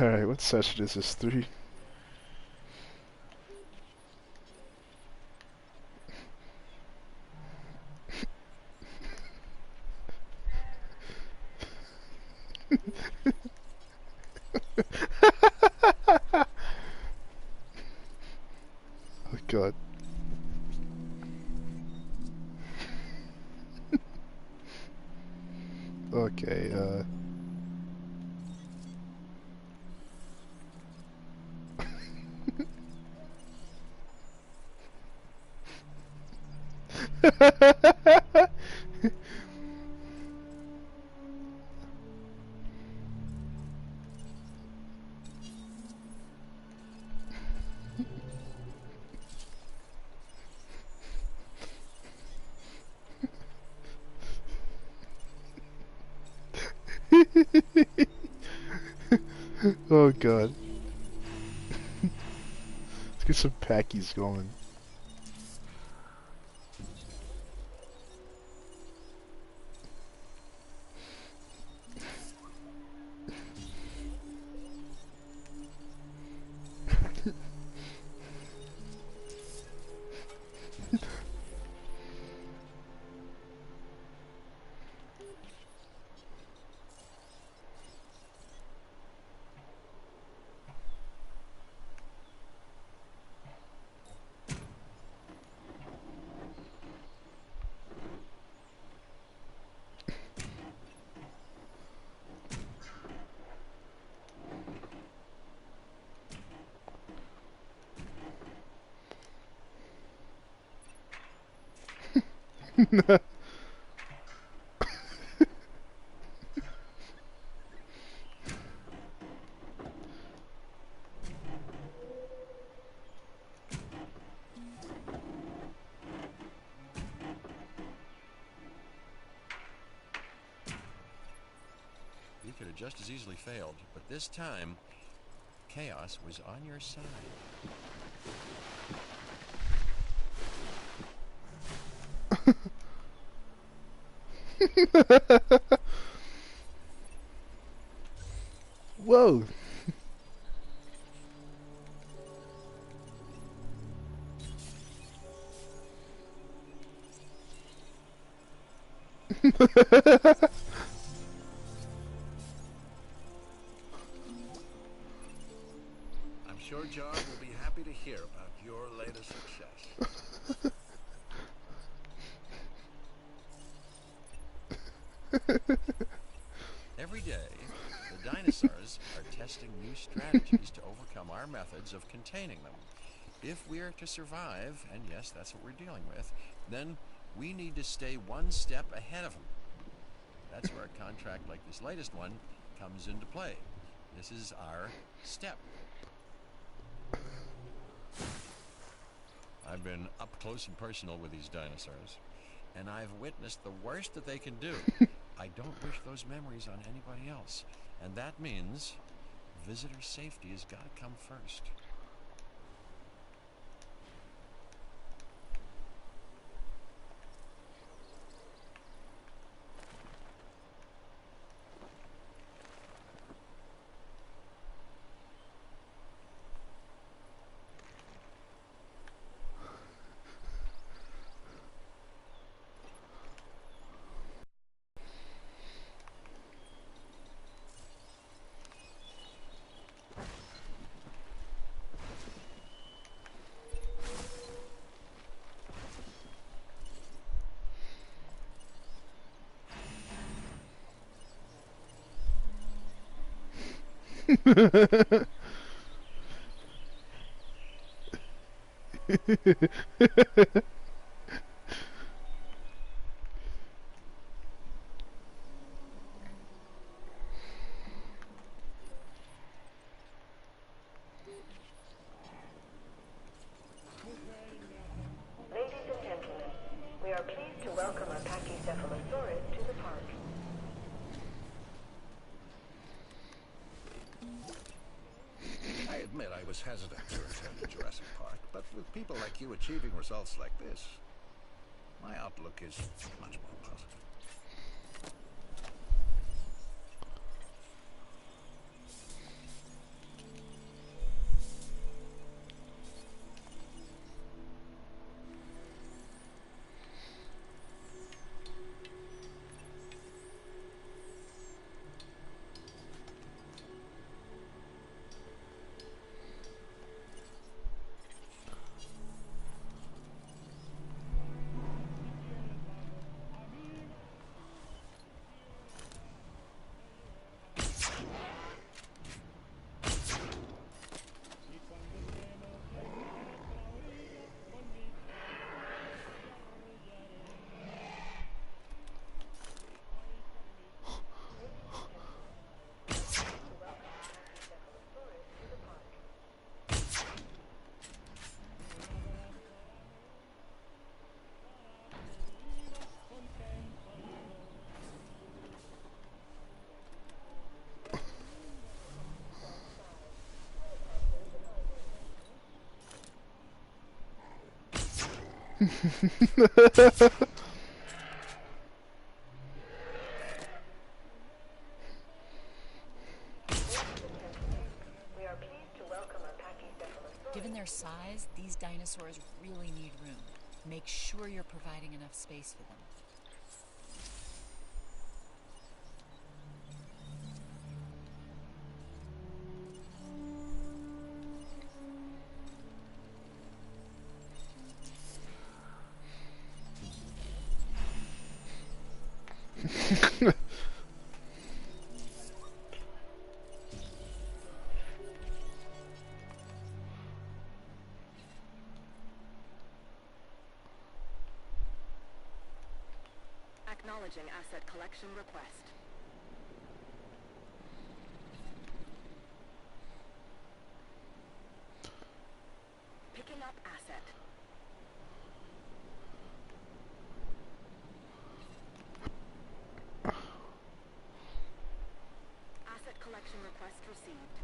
Alright, what session is this? 3? Oh god. Okay, oh god. Let's get some packies going. You could have just as easily failed, but this time, chaos was on your side. Whoa! I'm sure John will be happy to hear about your latest success. Every day, the dinosaurs are testing new strategies to overcome our methods of containing them. If we are to survive, and yes, that's what we're dealing with, then we need to stay one step ahead of them. That's where a contract like this latest one comes into play. This is our step. I've been up close and personal with these dinosaurs, and I've witnessed the worst that they can do. I don't wish those memories on anybody else, and that means visitor safety has got to come first. Ladies and gentlemen, we are pleased to welcome a Pachycephalosaurid to the park. I admit I was hesitant to return to Jurassic Park, but with people like you achieving results like this, my outlook is much more positive. We are pleased to welcome a pachycephalosaurus. Given their size, these dinosaurs really need room. Make sure you're providing enough space for them. Acknowledging asset collection request. Picking up asset. Asset collection request received.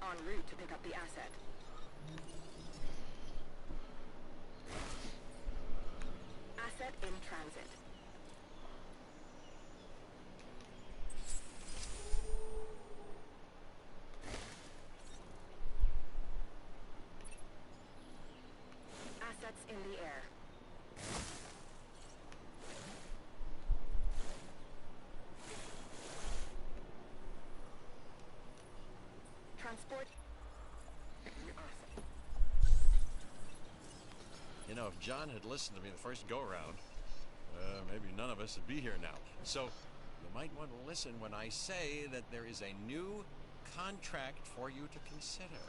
En route to pick up the asset. Asset in transit. Assets in the air. Transport. You know, if John had listened to me the first go-around, maybe none of us would be here now. So you might want to listen when I say that there is a new contract for you to consider.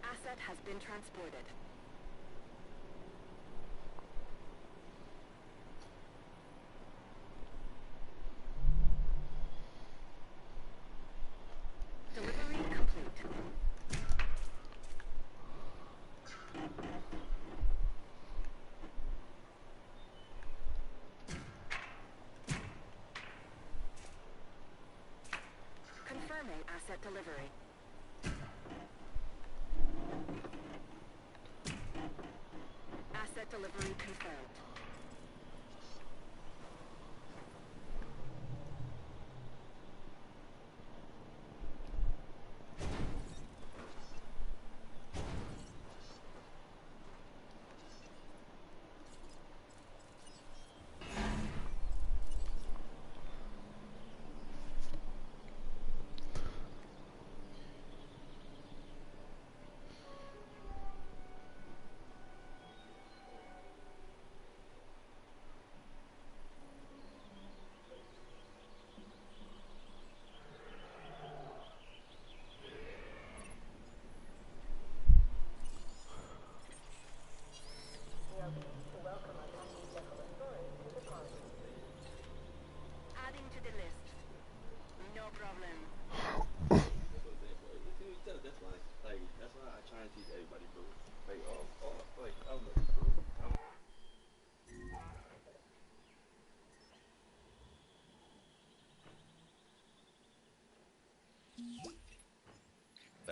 Asset has been transported. Delivery complete. Confirming asset delivery. Asset delivery confirmed.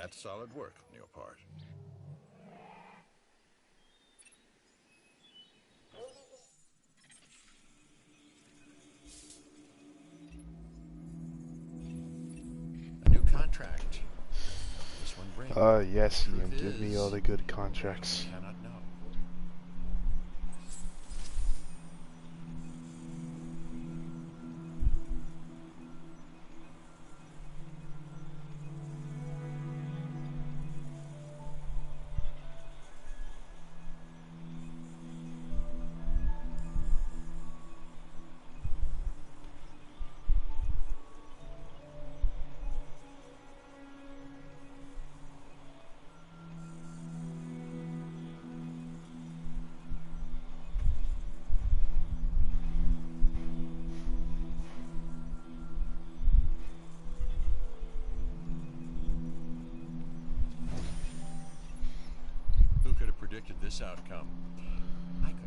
That's solid work on your part. A new contract. This one brings. Yes, Truth Ian, give me all is, the good contracts. cannot know. Who could have predicted this outcome? I could.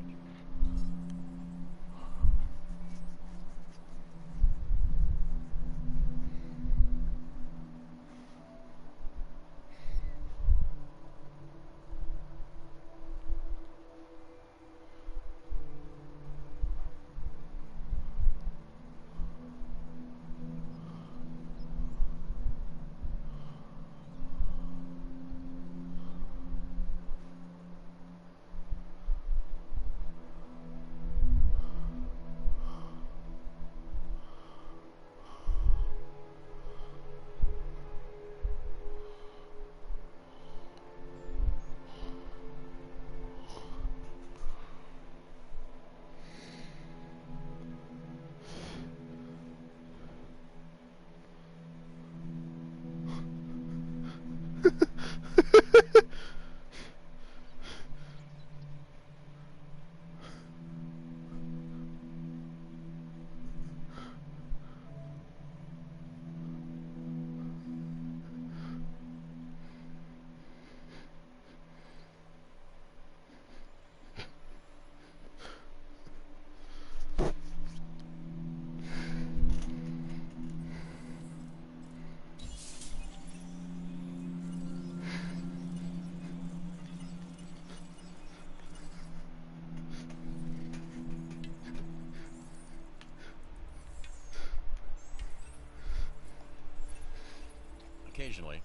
Occasionally,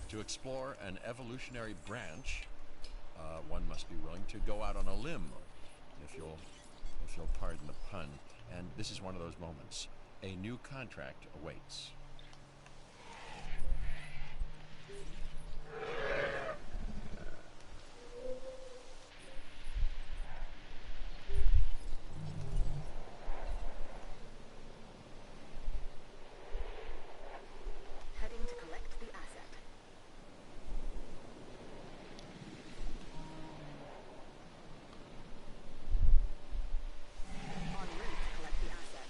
to explore an evolutionary branch, one must be willing to go out on a limb, if you'll pardon the pun. And this is one of those moments. A new contract awaits. Heading to collect the asset. En route to collect the asset.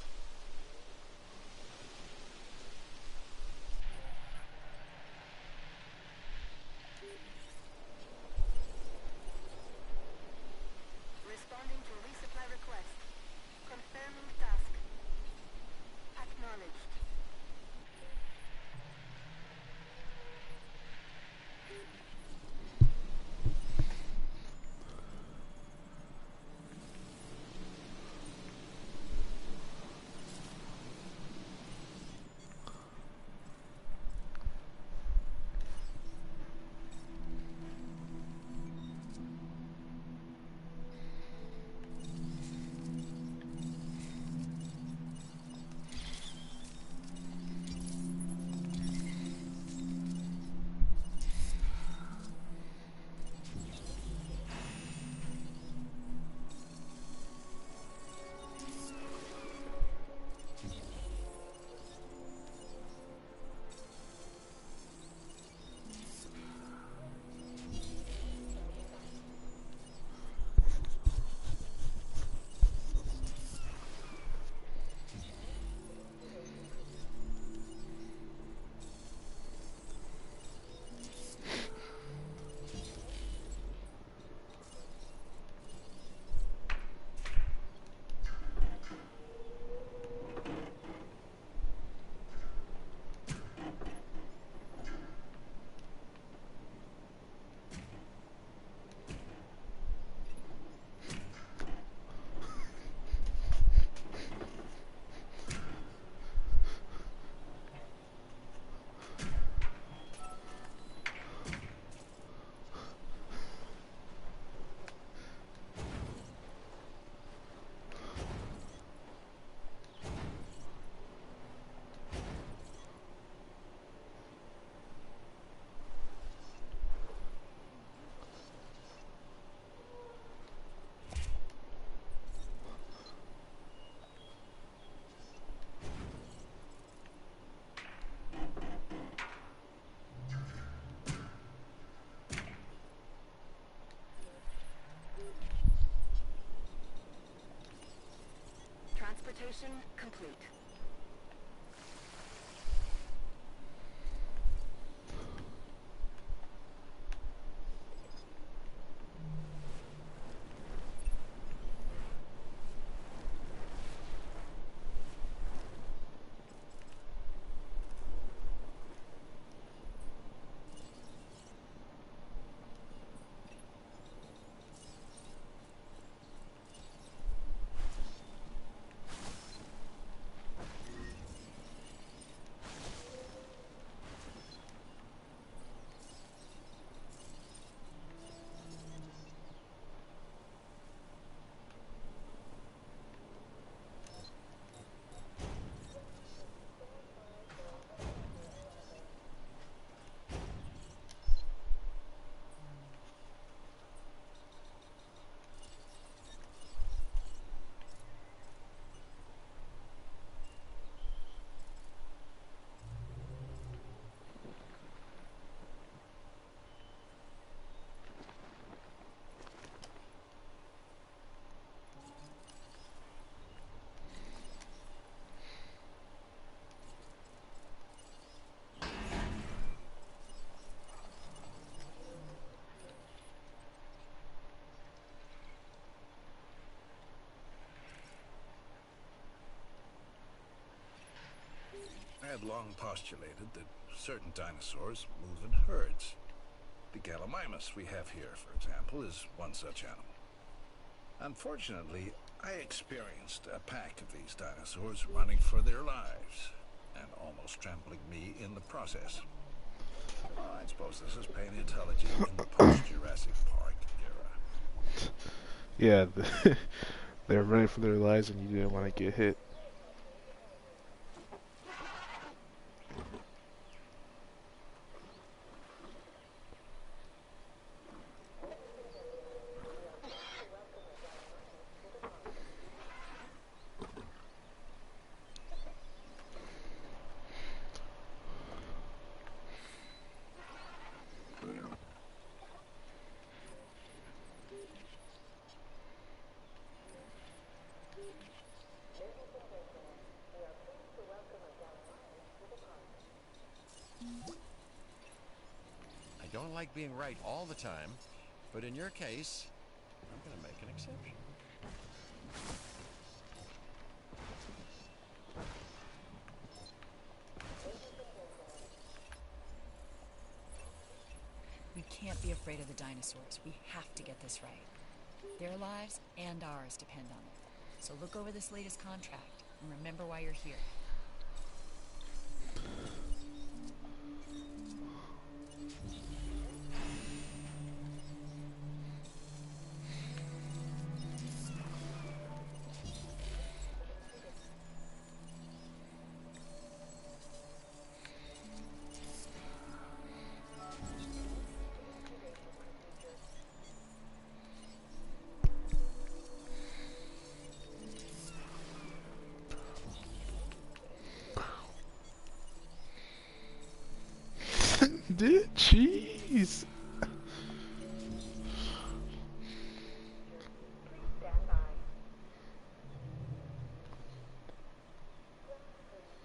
Identification complete. I had long postulated that certain dinosaurs move in herds. The Gallimimus we have here, for example, is one such animal. Unfortunately, I experienced a pack of these dinosaurs running for their lives and almost trampling me in the process. Oh, I suppose this is paleontology in the post-Jurassic Park era. Yeah, they're running for their lives and you didn't want to get hit. I don't like being right all the time, but in your case, I'm going to make an exception. We can't be afraid of the dinosaurs. We have to get this right. Their lives and ours depend on it. So look over this latest contract and remember why you're here. Dude, jeez. Please stand by.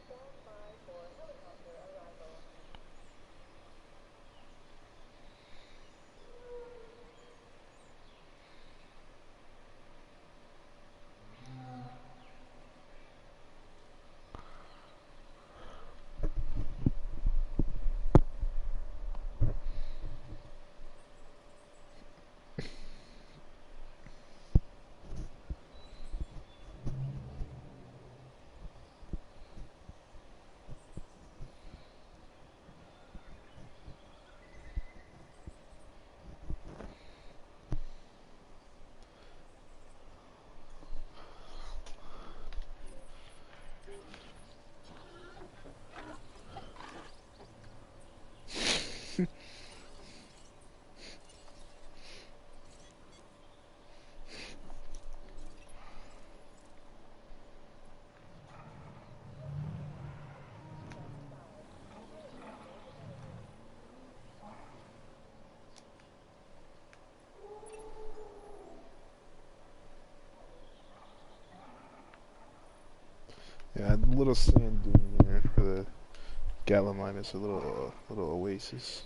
Stand by for helicopter arrival. Yeah, a little sand dune there for the Gallimimus, a little oasis.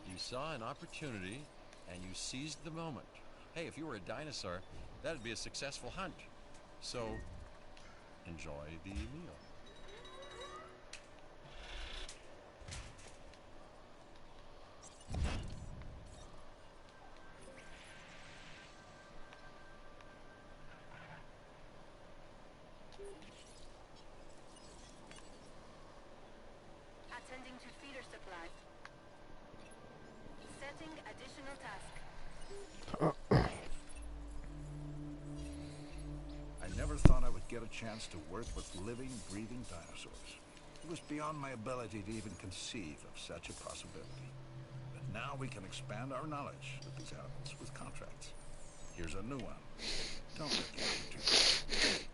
You saw an opportunity, and you seized the moment. Hey, if you were a dinosaur, that'd be a successful hunt. So, enjoy the meal. Attending to feeder supply. Setting additional task. I never thought I would get a chance to work with living, breathing dinosaurs. It was beyond my ability to even conceive of such a possibility. But now we can expand our knowledge of these animals with contracts. Here's a new one. Don't let the opportunity.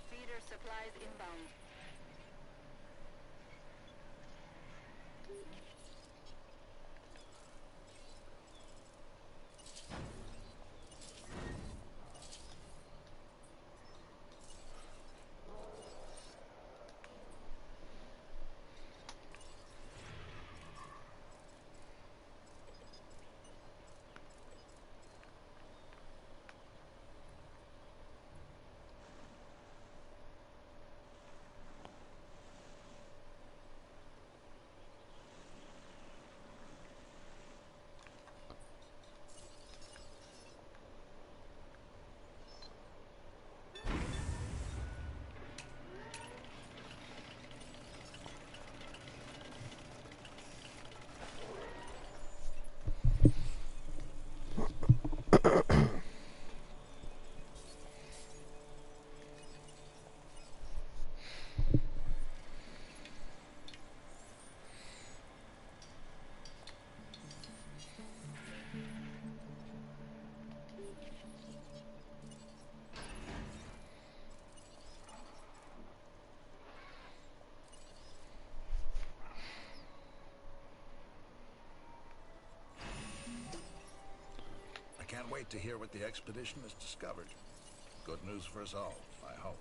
Feeder supplies inbound. Can't wait to hear what the expedition has discovered. Good news for us all, I hope.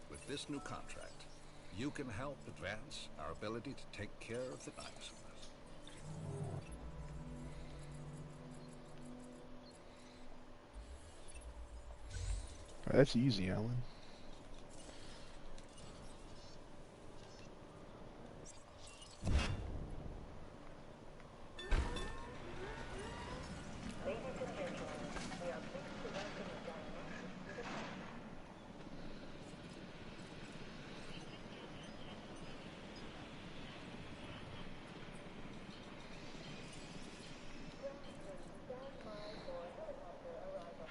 With this new contract, you can help advance our ability to take care of the dinosaurs. That's easy, Alan. Ladies and gentlemen, we are pleased to welcome the dinosaurs to the park. Stand by for helicopter arrival.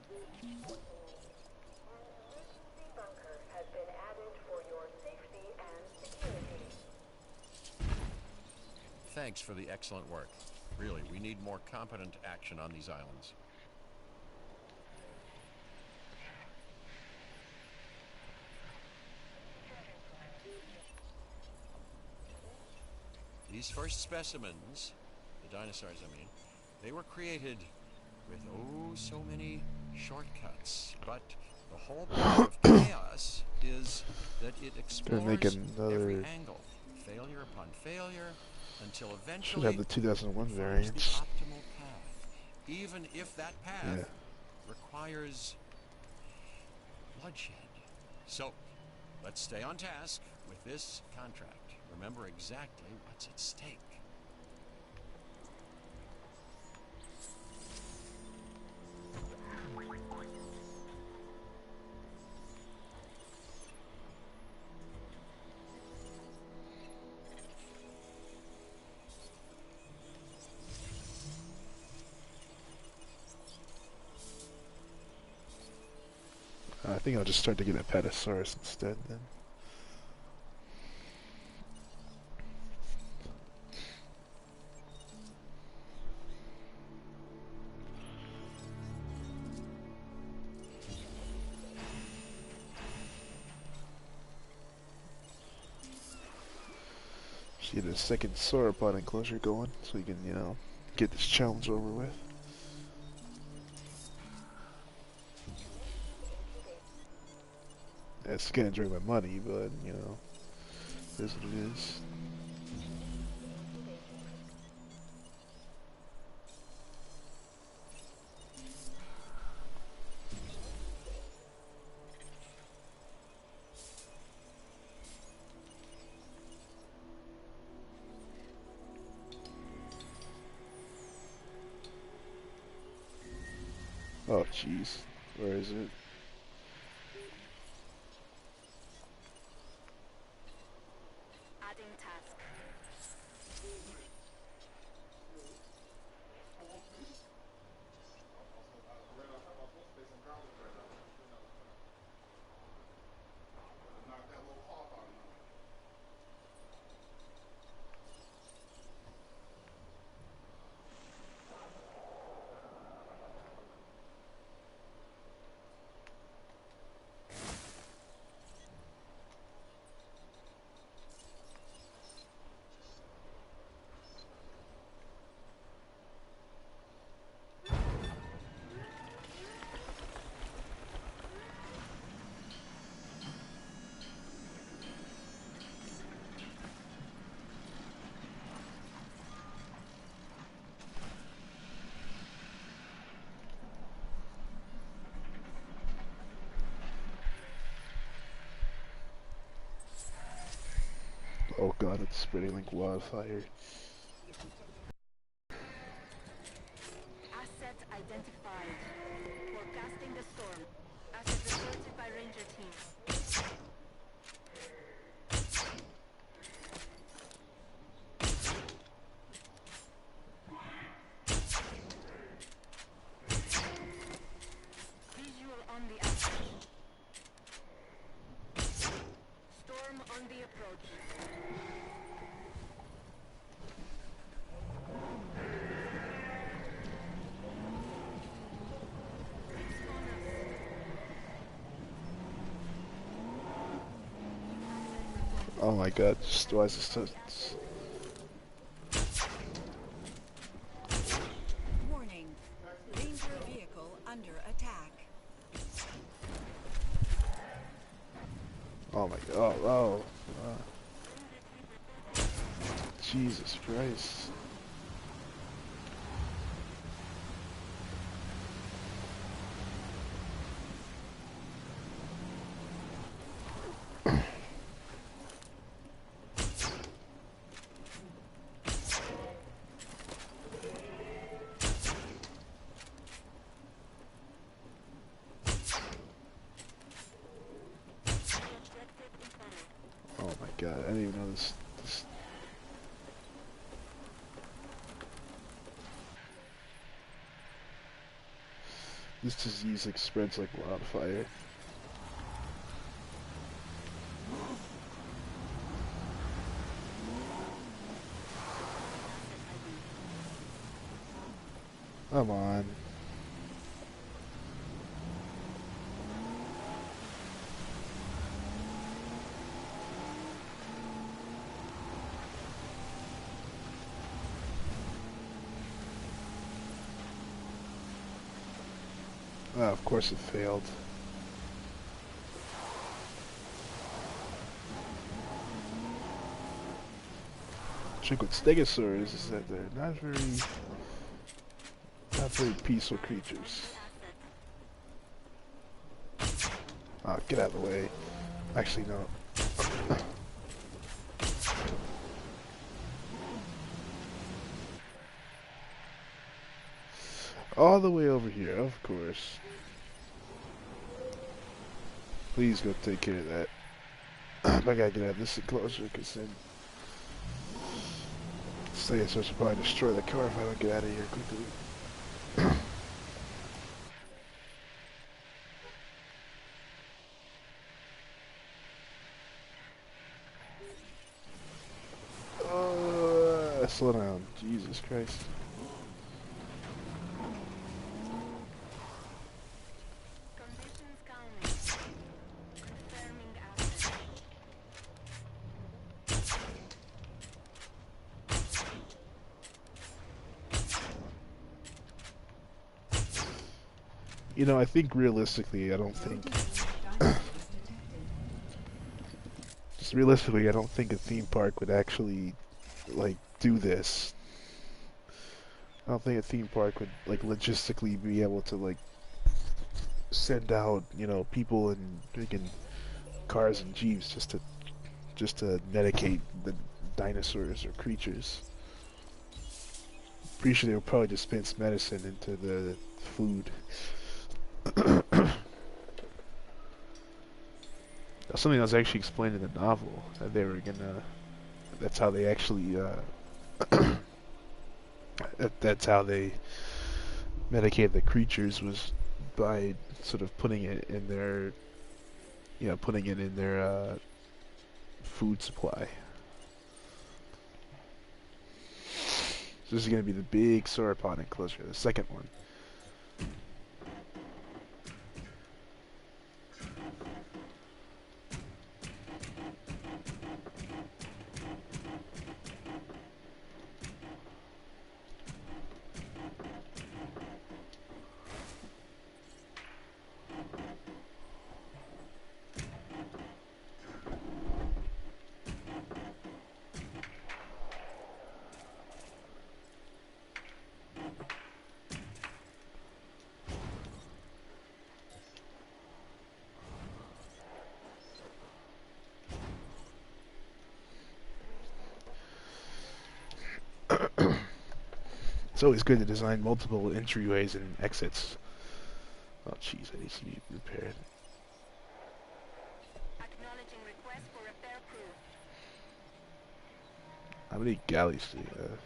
An emergency bunker has been added for your safety and security. Thanks for the excellent work. Really, we need more competent action on these islands. These first specimens, the dinosaurs I mean, they were created with oh so many shortcuts. But the whole point of chaos is that it Gonna make explores every another. angle, failure upon failure, until Should eventually have the 2001 it finds the variants. optimal path, even if that path Yeah. requires bloodshed. So, let's stay on task with this contract. Remember exactly what's at stake. I think I'll just start to get a Petasaurus instead then. Just get a second sauropod enclosure going so we can, get this challenge over with. It's gonna drain my money, but, it is what it is. Oh, jeez. Where is it? Adding task. Oh god, it's spreading like wildfire. Asset identified. Forecasting the storm. Asset reported by Ranger team. Visual on the asset. Storm on the approach. Oh my god, just why is this so... Warning. Ranger vehicle under attack. Oh my god, oh. Jesus Christ. Oh my god, I didn't even know this. This disease like spreads like wildfire. Come on. Oh, of course it failed. Trick with stegosaurs is that they're not very peaceful creatures. Oh, get out of the way. Actually, no. All the way over here, of course. Please go take care of that. I gotta get out of this enclosure, because then stegosaurs will probably destroy the car if I don't get out of here quickly. Slow down. Jesus Christ. Conditions calming. Confirming access. You know, I think realistically, I don't think... Just realistically, I don't think a theme park would actually, like, do this. I don't think a theme park would, like, logistically be able to, like, send out, you know, people in freaking cars and jeeps just to medicate the dinosaurs or creatures. Pretty sure they would probably dispense medicine into the food. That's something that was actually explained in the novel, that they were gonna... That's how they actually, that's how they medicate the creatures, was by sort of putting it in their, you know, putting it in their, food supply. So this is gonna be the big sauropod enclosure, the second one. It's always good to design multiple entryways and exits. Oh jeez, that needs to be repaired. Acknowledging request for repair crew. How many galleys do you have?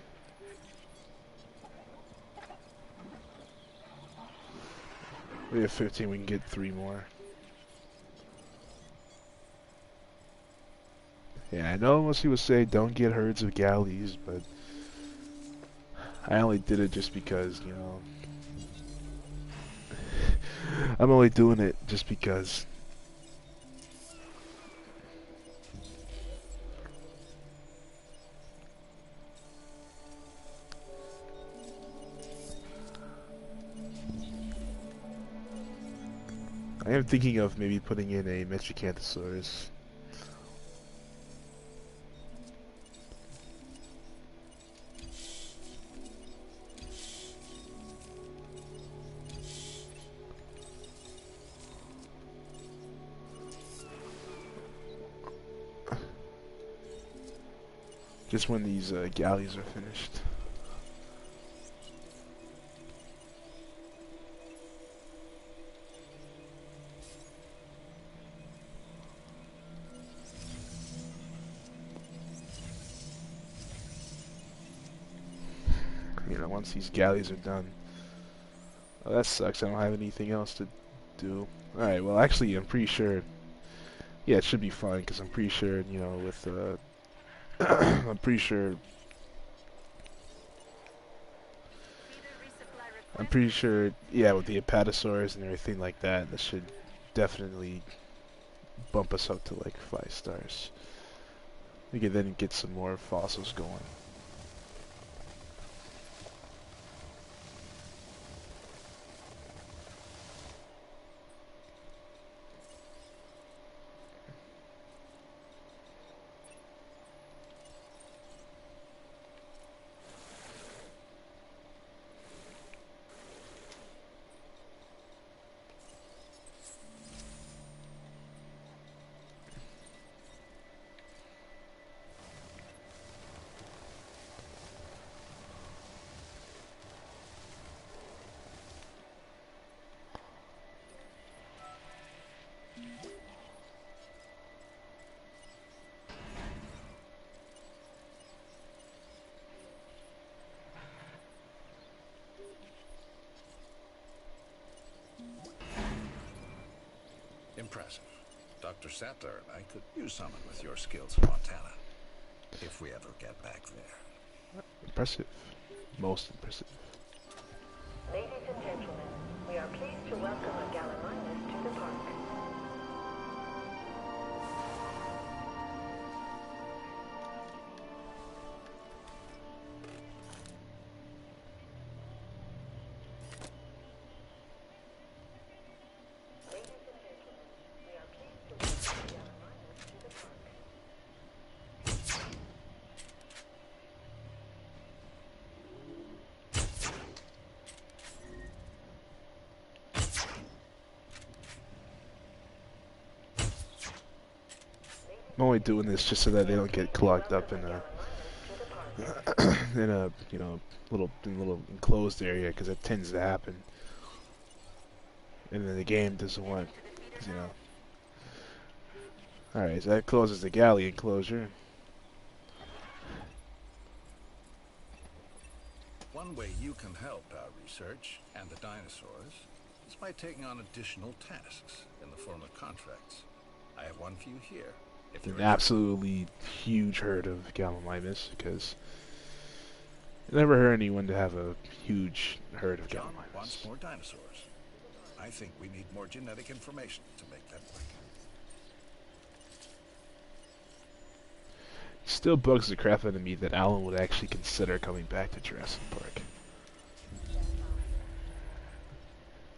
We have 15, we can get 3 more. Yeah, I know most people say don't get herds of galleys, but I only did it just because, you know, I'm only doing it just because. I am thinking of maybe putting in a Metriacanthosaurus. Just when these galleys are finished. You know, once these galleys are done. Oh, that sucks. I don't have anything else to do. Alright, well, actually, I'm pretty sure. Yeah, it should be fine, because I'm pretty sure, you know, with. I'm pretty sure. Feeder resupply I'm request pretty received. sure, yeah, with the Apatosaurs and everything like that, that should definitely bump us up to like 5 stars. We could then get some more fossils going. Impressive. Dr. Sattler and I could use someone with your skills in Montana. If we ever get back there. Impressive. Most impressive. Ladies and gentlemen, we are pleased to welcome a Gallimimus to the park. Ladies and gentlemen, we are pleased to welcome a Gallimimus to the park. I'm only doing this just so that they don't get clogged up in Gallimimus to the park. in a you know little enclosed area, because that tends to happen. And then the game doesn't want, you know. All right, so that closes the galley enclosure. One way you can help our research and the dinosaurs is by taking on additional tasks in the form of contracts. I have one for you here. If you're An absolutely huge herd of Gallimimus, because I never heard anyone to have a huge herd of John wants Gallimimus. more dinosaurs. I think we need more genetic information to make that work. Still bugs the crap out of me that Alan would actually consider coming back to Jurassic Park.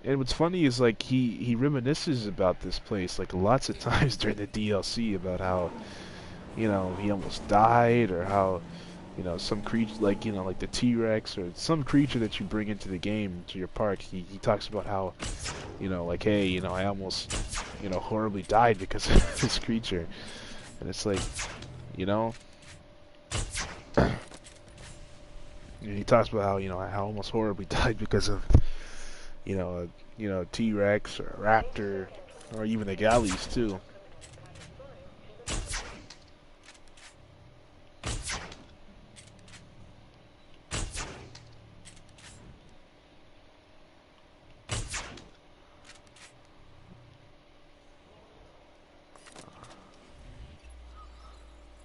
And what's funny is, like, he reminisces about this place like lots of times during the DLC about how, you know, he almost died, or how, you know, some creature like, you know, like the T-Rex or some creature that you bring into the game to your park. He talks about how, you know, like, hey, you know, I almost, you know, horribly died because of this creature. And it's like, you know, and he talks about how, you know, I almost horribly died because of, you know, T-Rex or a raptor, or even the galleys too.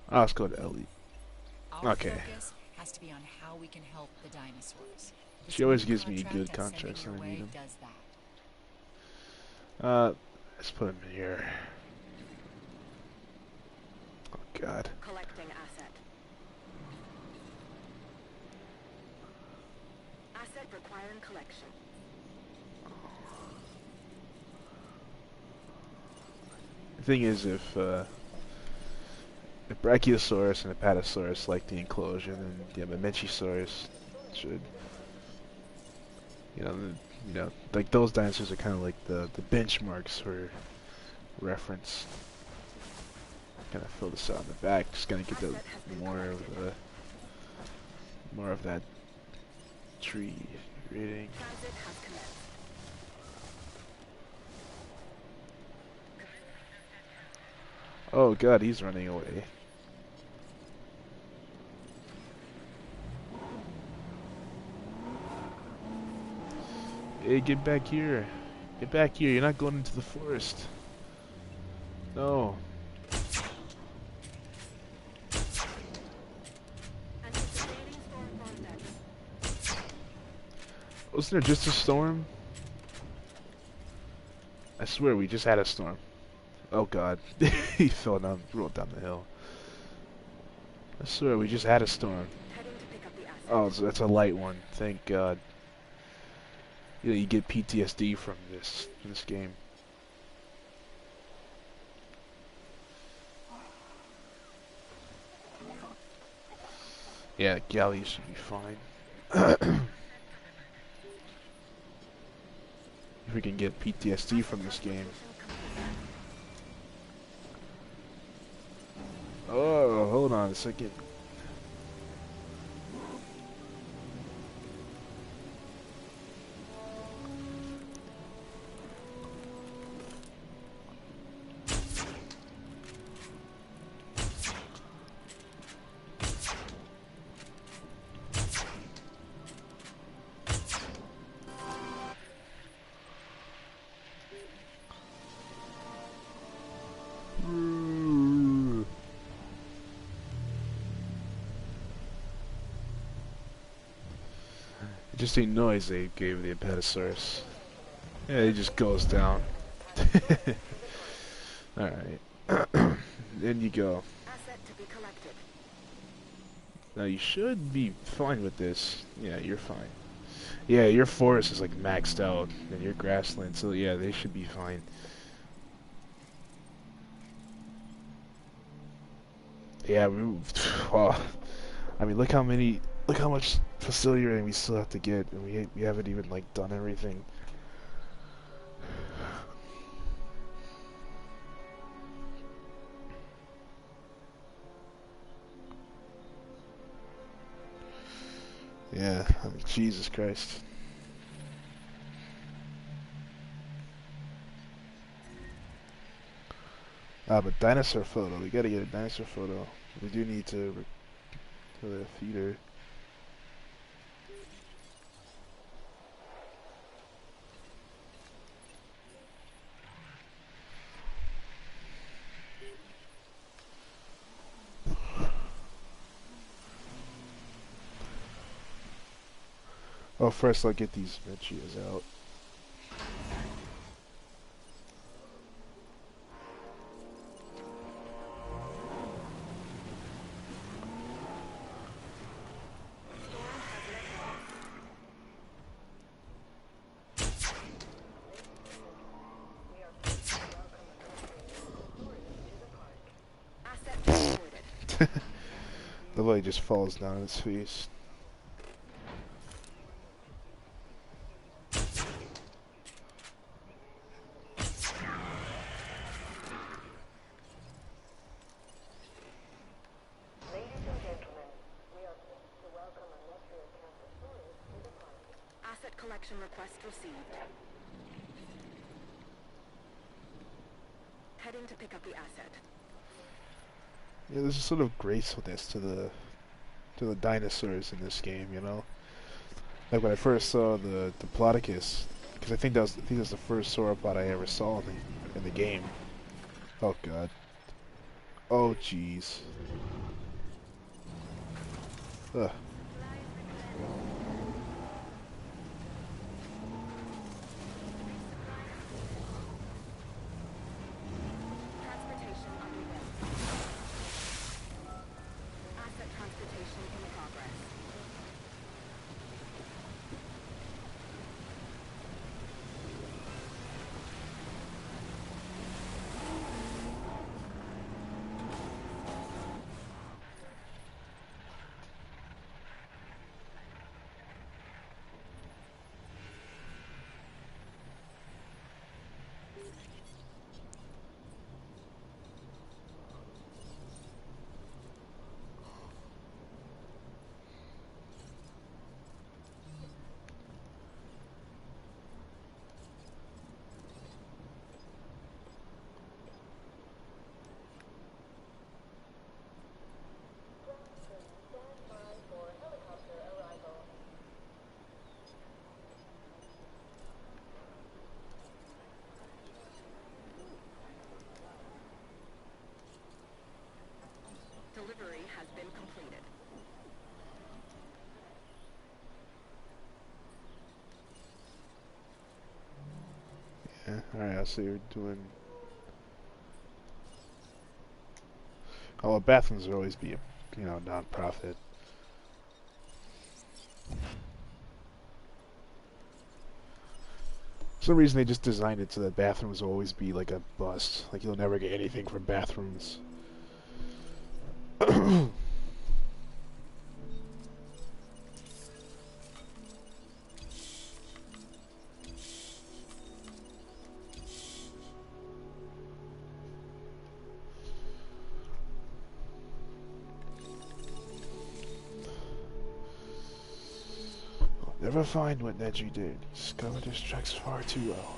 Oh, let's go to Ellie. Our Okay. focus has to be on how we can help the dinosaurs. She always This gives new me good contract I sent contracts your when I need way them. does that. Let's put him here. Oh God. Collecting asset. Asset requiring collection. thing is, if Brachiosaurus and Apatosaurus like the enclosure, then yeah, but Mentisaurus should, you know, like those dinosaurs are kind of like the benchmarks for reference. Kind of fill this out in the back, just gonna get the more of that tree reading. Transit has commenced. Oh god, he's running away. Hey, get back here. Get back here. You're not going into the forest. No. Anticipating storm vortex. Wasn't there just a storm? I swear we just had a storm. Oh god. He fell down, rolled down the hill. I swear we just had a storm. Heading to pick up the asset. Oh, so that's a light one. Thank god. You know, you get PTSD from this game. Yeah, galley should be fine. If we can get PTSD from this game. Oh, hold on a second. Interesting noise they gave the Apatosaurus. Yeah, he just goes down. Alright. Then you go. Asset to be collected. Now you should be fine with this. Yeah, you're fine. Yeah, your forest is like maxed out, and your grassland, so yeah, they should be fine. Yeah, well, I mean, look how much facility rating we still have to get, and we haven't even like done everything. Yeah, I mean, Jesus Christ. Ah, but dinosaur photo. We gotta get a dinosaur photo. We do need to the feeder. Oh, first I'll get these Mechias out. Asset transported. The way just falls down on his face. Ladies and gentlemen, we are pleased to welcome a Metria Camptosaurus to the party. Asset collection request received. Heading to pick up the asset. Yeah, there's a sort of gracefulness to the dinosaurs in this game, you know. Like when I first saw the Diplodocus, because I think that's the first sauropod I ever saw in the game. Oh god. Oh jeez. Ugh. Transportation underway. Asset transportation in progress. Alright, so you're doing... Oh, well, bathrooms will always be a, non-profit. For some reason they just designed it so that bathrooms will always be like a bust. Like you'll never get anything from bathrooms. Never find what Neji did. Discovered his tracks far too well.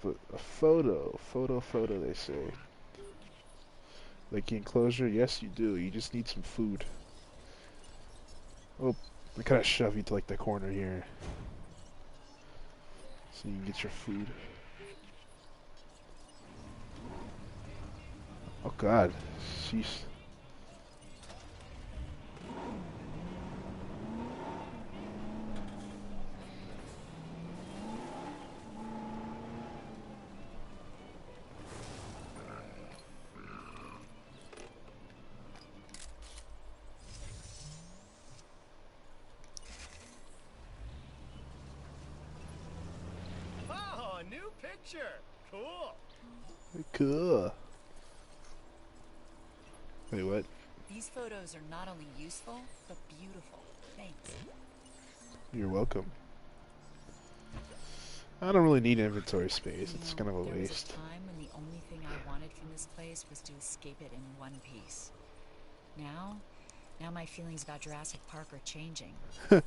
But a photo, they say. Like the enclosure, yes you do. You just need some food. Oh, I kind of shove you to like the corner here. So you can get your food. Oh god. Sheesh. Oh, a new picture. Cool. Cool. Wait, what? These photos are not only useful, but beautiful. Thanks. You're welcome. I don't really need inventory space. It's kind of a There was waste. a time when the only thing I wanted from this place was to escape it in one piece. Now my feelings about Jurassic Park are changing. Partly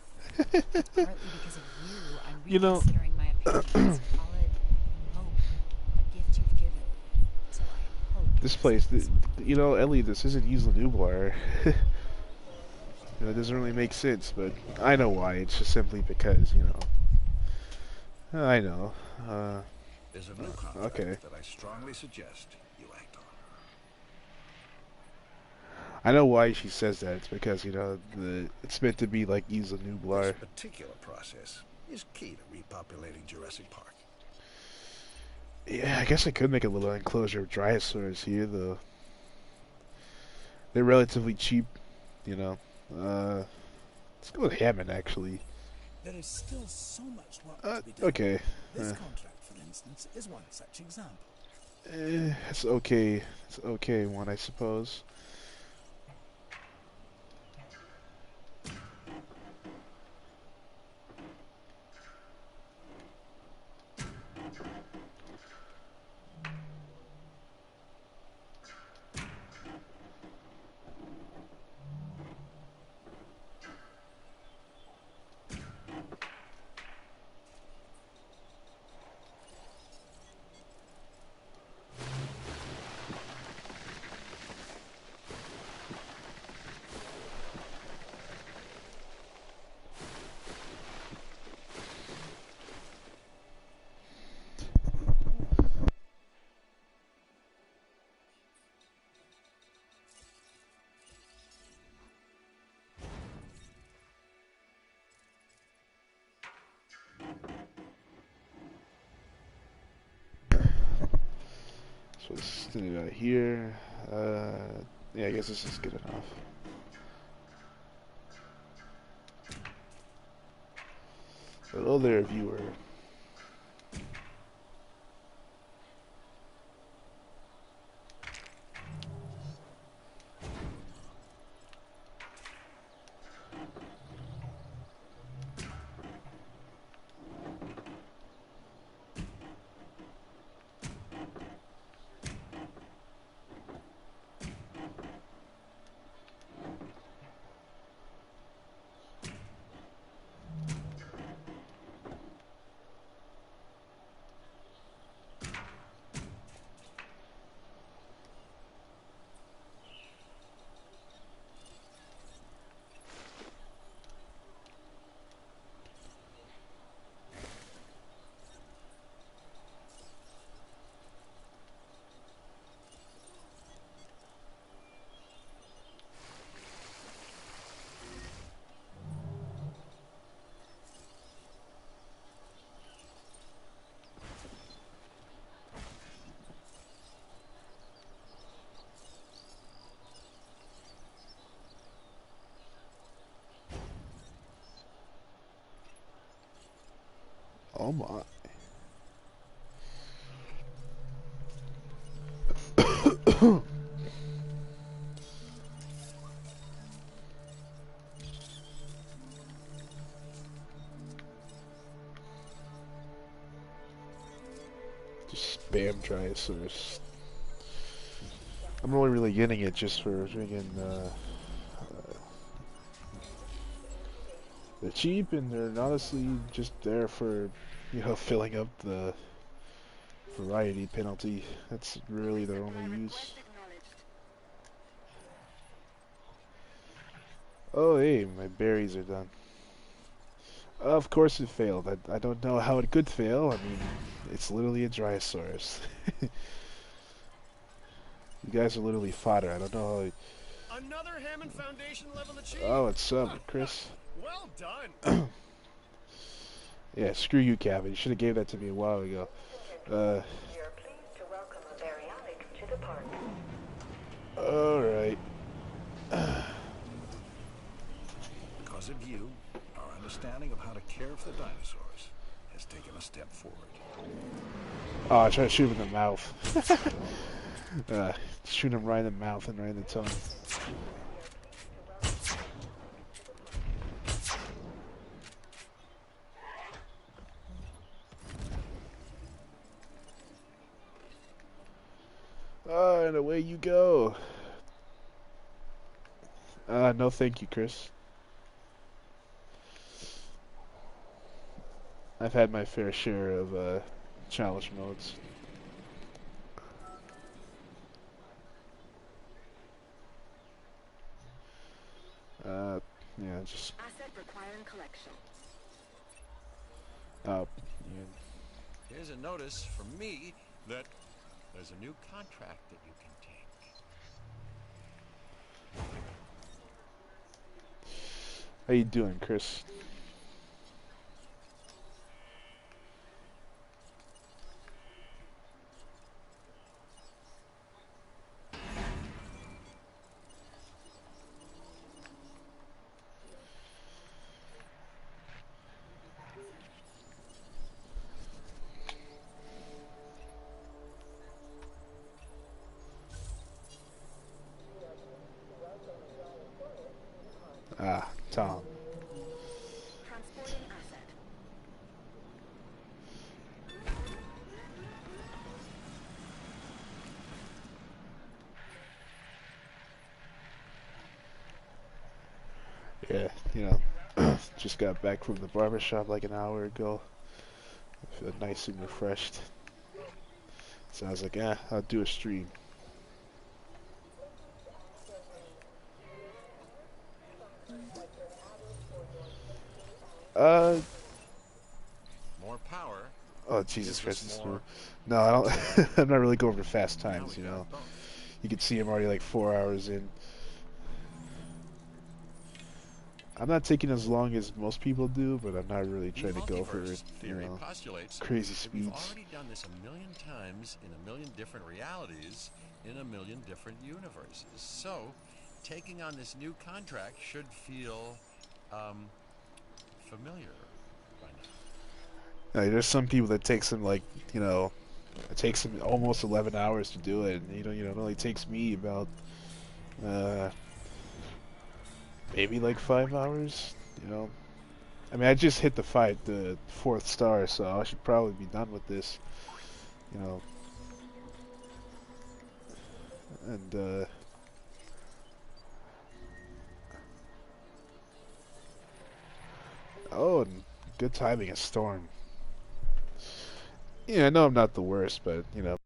because of you, I'm You know- reconsidering my opinions. Call it hope, a gift you've given. So I hope This you place, accept this one. Ellie, this isn't Isla Nublar. It doesn't really make sense, but I know why. It's just simply because, I know. There's a new contract Okay. that I strongly suggest you act on. I know why she says that. It's because, it's meant to be like Isla This Nublar. particular process is key to repopulating Jurassic Park. Yeah, I guess I could make a little enclosure of Dryosaurs here, though. They're relatively cheap, let's go with Hammond, actually. There is still so much work to be done. Okay. This contract, for instance, is one such example. It's okay. It's okay one, I suppose. So let's do it out here. Yeah, I guess this is good enough. Hello there, viewer. Oh my. Just spam Dryosaurus. I'm only really getting it just for friggin' they're cheap and they're honestly just there for, you know, filling up the variety penalty. That's really their only use. Request acknowledged. Oh hey, my berries are done. Of course it failed. I don't know how it could fail. I mean, it's literally a Dryosaurus. You guys are literally fodder. I don't know Another Hammond Foundation level how... achieved. Oh, what's up, Chris? Well done. Yeah, screw you, Kevin. You should have gave that to me a while ago. We are pleased to welcome a baryonic to the park. Alright. Because of you, our understanding of how to care for the dinosaurs has taken a step forward. Oh, I tried to shoot him in the mouth. Shoot him right in the mouth and right in the tongue. Oh, and away you go. No thank you, Chris. I've had my fair share of challenge modes. Yeah, just... Asset requiring collection. yeah. Here's a notice from me that there's a new contract that you can take. How you doing, Chris? Ah, Tom. Transporting asset. Yeah, you know, just got back from the barber shop like an hour ago. I feel nice and refreshed. So I was like, I'll do a stream. Uh, More power. oh Jesus Gives Christ! us more. No, I don't. I'm not really going for fast Now times. we You got know, both. you can see I'm already like 4 hours in. I'm not taking as long as most people do, but I'm not really The trying to go for, multiverse you theory know, postulates crazy that we've speeds. already done this a million times in a million different realities in a million different universes. So, taking on this new contract should feel familiar by now. There's some people that takes them like, you know, it takes them almost 11 hours to do it, and it only takes me about maybe like 5 hours. You know, I mean, I just hit the fourth star, so I should probably be done with this. You know, and oh, and good timing, a storm. Yeah, I know I'm not the worst, but you know.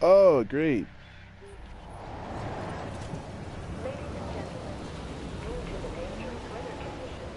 Oh, great. Ladies and gentlemen, due to the dangerous weather conditions,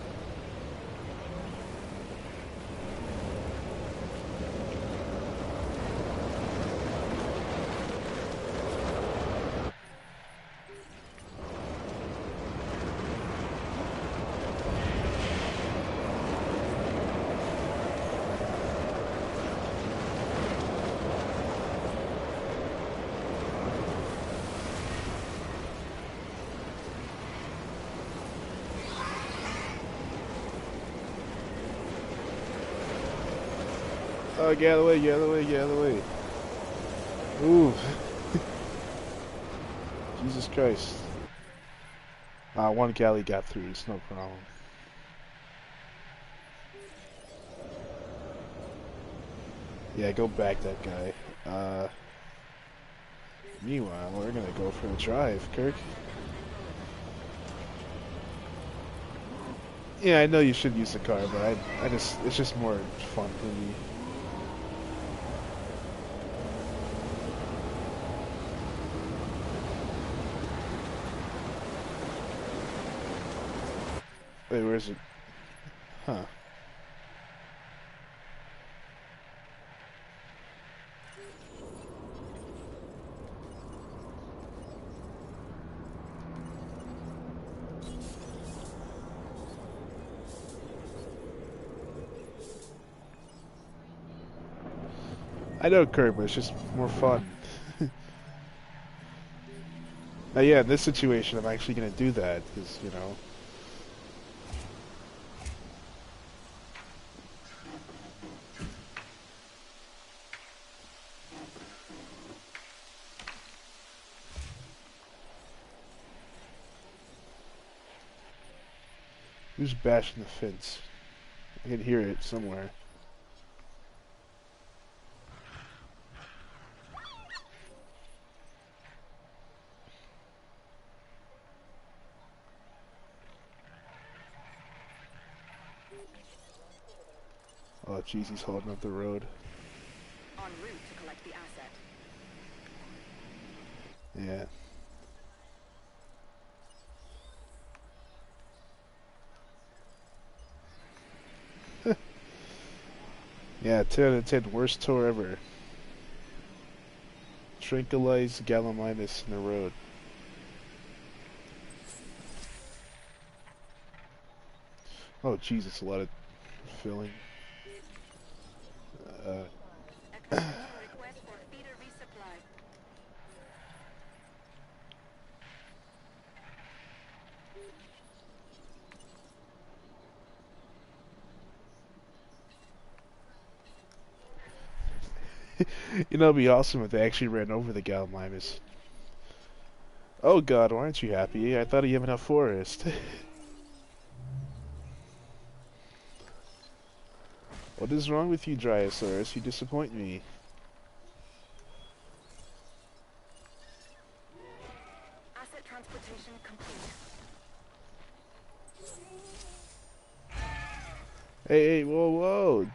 Oh, get out of the way, get out of the way, get out of the way. Ooh. Jesus Christ. One galley got through, it's no problem. Yeah, go back that guy. Meanwhile, we're gonna go for a drive, Kirk. Yeah, I know you should use the car, but it's just more fun for me. Wait, where is it? Huh. I know, Kirk, but it's just more fun. Now, yeah, in this situation, I'm actually gonna do that, because, you know... Who's bashing the fence? I can hear it somewhere. Oh, jeez, he's holding up the road. En route to collect the asset. Yeah. Yeah, 10 out of 10, worst tour ever. Tranquilize Gallimimus in the road. Oh, jeez, it's a lot of filling. Accepting request for feeder resupply. You know, it'd be awesome if they actually ran over the Gallimimus. Oh god, why aren't you happy? I thought you have enough forest. What is wrong with you, Dryosaurus? You disappoint me. Asset transportation complete. Hey, hey, whoa, whoa!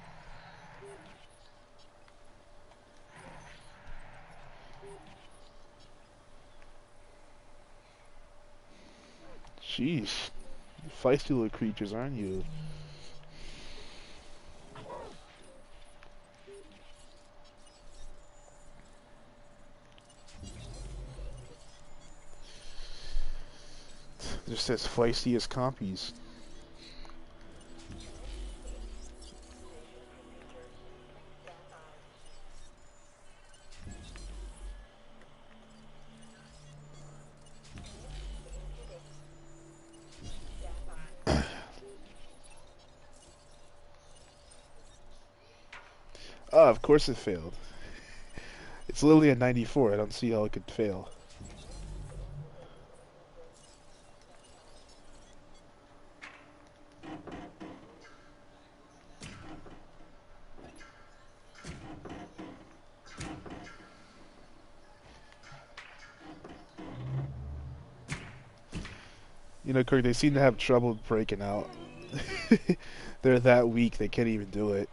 Jeez. Feisty little creatures, aren't you? Just as feisty as compies. Oh, of course it failed. It's literally a 94. I don't see how it could fail. You know, Kirk, they seem to have trouble breaking out. They're that weak, they can't even do it.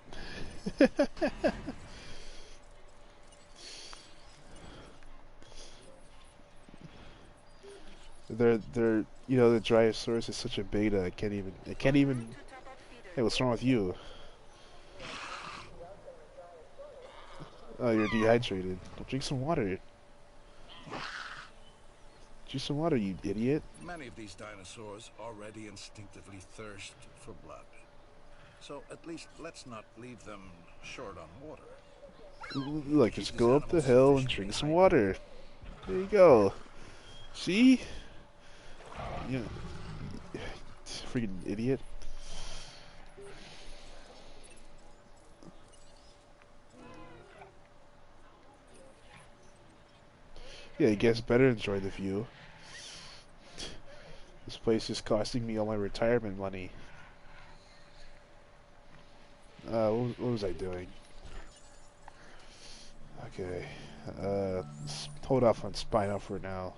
you know, the Dryosaurus is such a beta, it can't even, To top up feeder. hey, what's wrong with you? Oh, you're dehydrated. Well, drink some water. Drink some water, you idiot. Many of these dinosaurs already instinctively thirst for blood. So at least let's not leave them short on water. Look, Keep just these go up the animals hill and sufficiently drink some hydrated. water. There you go. See? You freaking idiot. Yeah, I guess better enjoy the view. This place is costing me all my retirement money. What was I doing? Okay. Hold off on Spinal for now.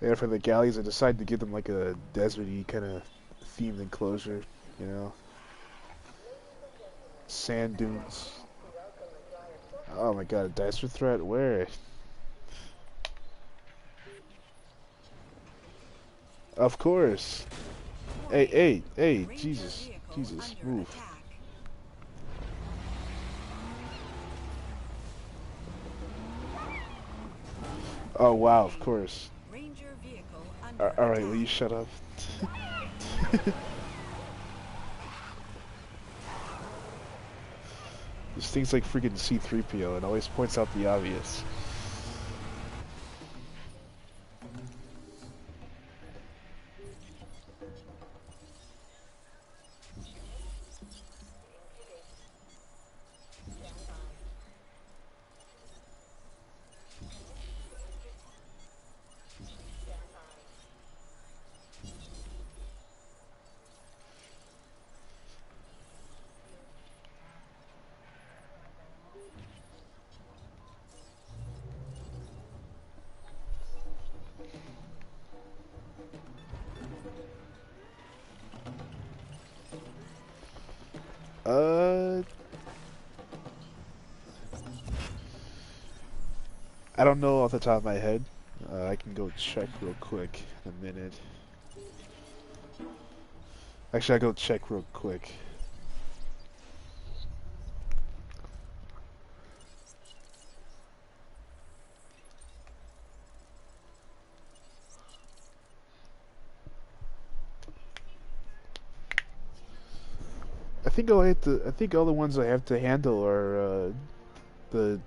Yeah, for the galleys, I decided to give them like a deserty kind of themed enclosure, you know? Sand dunes. Oh my god, a dicer threat? Where? Of course. Hey, hey, hey, Ranger Jesus. vehicle Jesus, under move. attack. Oh wow, of Warning. course. Ranger vehicle under Alright, will you attack. shut up? This thing's like freaking C-3PO. It always points out the obvious. Uh, I don't know off the top of my head. I can go check real quick in a minute. Actually, I'll go check real quick. I think all the ones I have to handle are the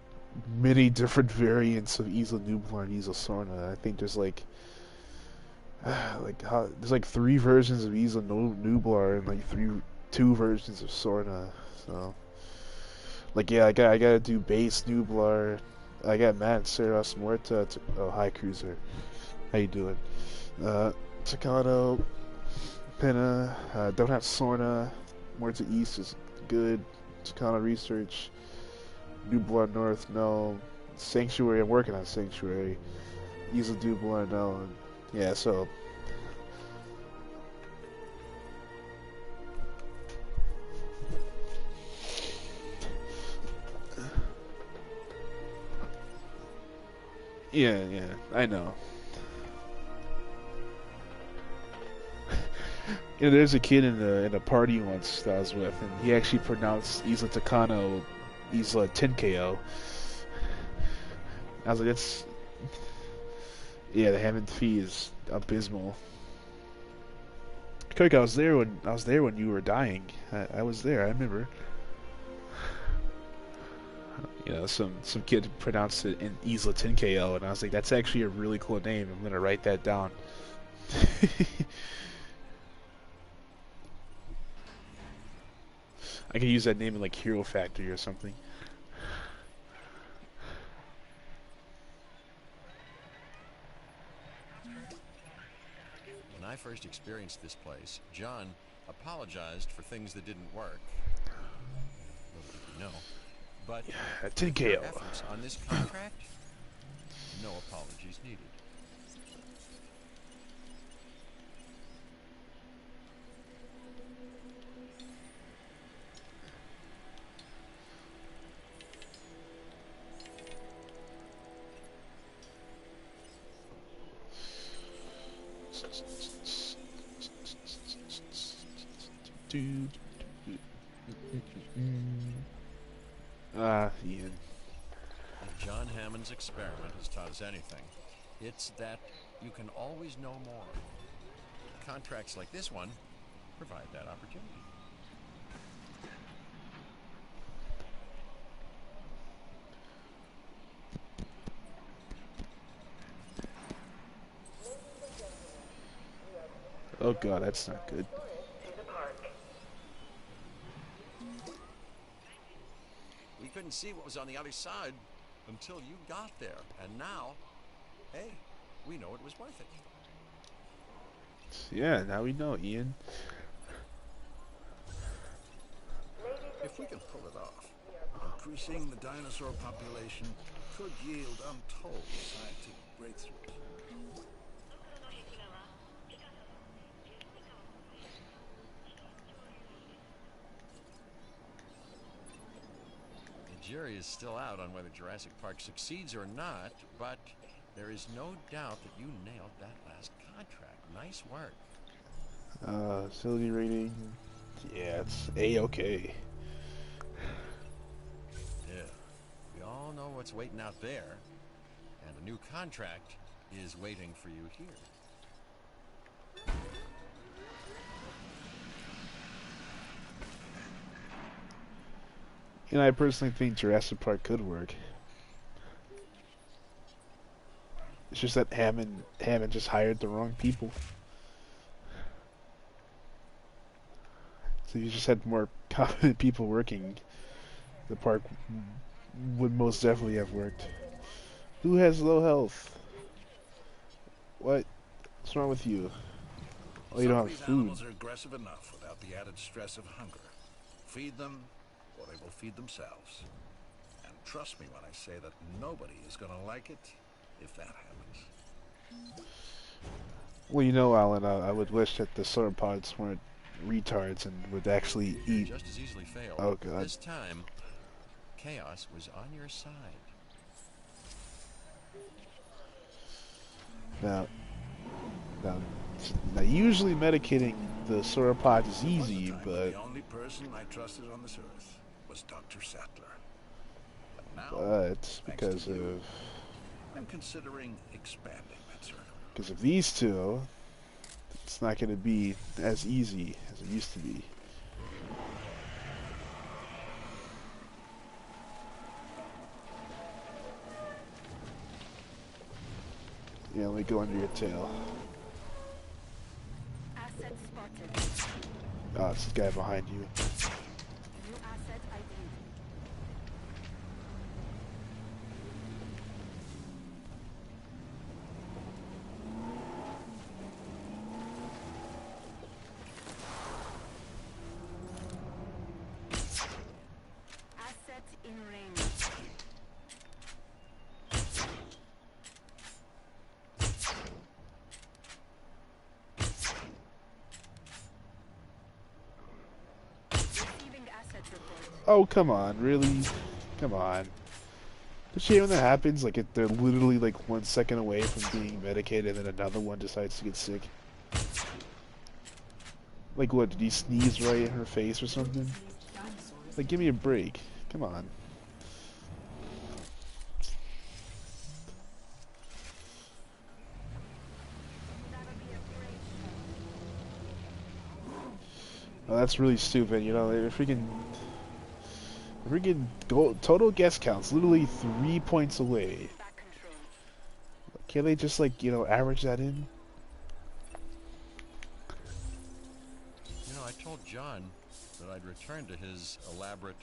many different variants of Isla Nublar and Isla Sorna. I think there's like there's like three versions of Isla Nublar and like two versions of Sorna. So like yeah, I gotta do base Nublar. I got Matt Seros Muerta. Oh hi Cruiser, how you doing? Takano, Pinna. Don't have Sorna. Muerta East is good. Takano Research. Nublar North, no. Sanctuary, I'm working on Sanctuary. Isla Nublar, no. Yeah, so. Yeah, yeah, I know. You know, there's a kid in a party once that I was with, and he actually pronounced Isla Takano Isla 10KO. I was like, that's. Yeah, the Hammond fee is abysmal. Kirk, I was there when you were dying. I was there. I remember. You know, some kid pronounced it in Isla 10KO, and I was like, that's actually a really cool name. I'm gonna write that down. I could use that name in like Hero Factory or something. When I first experienced this place, John apologized for things that didn't work. Little did he know. But Yeah, with your 10KO. efforts on this contract, no apologies needed. Dude. Ian. If John Hammond's experiment has taught us anything, it's that you can always know more. Contracts like this one provide that opportunity. Oh god, that's not good. To the park. We couldn't see what was on the other side until you got there. And now, hey, we know it was worth it. Yeah, now we know, Ian. If we can pull it off, increasing the dinosaur population could yield untold scientific breakthroughs. The jury is still out on whether Jurassic Park succeeds or not, but there is no doubt that you nailed that last contract. Nice work. Facility rating. Yeah, it's A-okay. Yeah. We all know what's waiting out there, and a new contract is waiting for you here. You know, I personally think Jurassic Park could work. It's just that Hammond just hired the wrong people. So if you just had more competent people working, the park would most definitely have worked. Who has low health? What? What's wrong with you? Oh, you Some don't of have these food. animals are aggressive enough without the added stress of hunger. Feed them, or they will feed themselves. And trust me when I say that nobody is going to like it if that happens. Well, you know, Alan, I would wish that the sauropods weren't retards and would actually eat. Just as easily failed. Oh god. This time, chaos was on your side. Now, now, now, usually medicating the sauropods is easy, Once a time, but the only person I trusted on this earth was Dr. Sattler. But now, it's thanks to because you, of I'm considering expanding that circle. these two, it's not going to be as easy as it used to be. Yeah, let me go under your tail. Asset spotted. Oh, it's the guy behind you. New asset ID. Asset in range. Receiving asset report. Oh, come on, really? Come on. The shit when that happens, like they're literally like 1 second away from being medicated, and then another one decides to get sick. Like what? Did he sneeze right in her face or something? Like, give me a break. Come on. Oh, that's really stupid. You know, freaking total guess counts literally 3 points away. Back control. Can't they just like average that in? You know, I told John that I'd return to his elaborate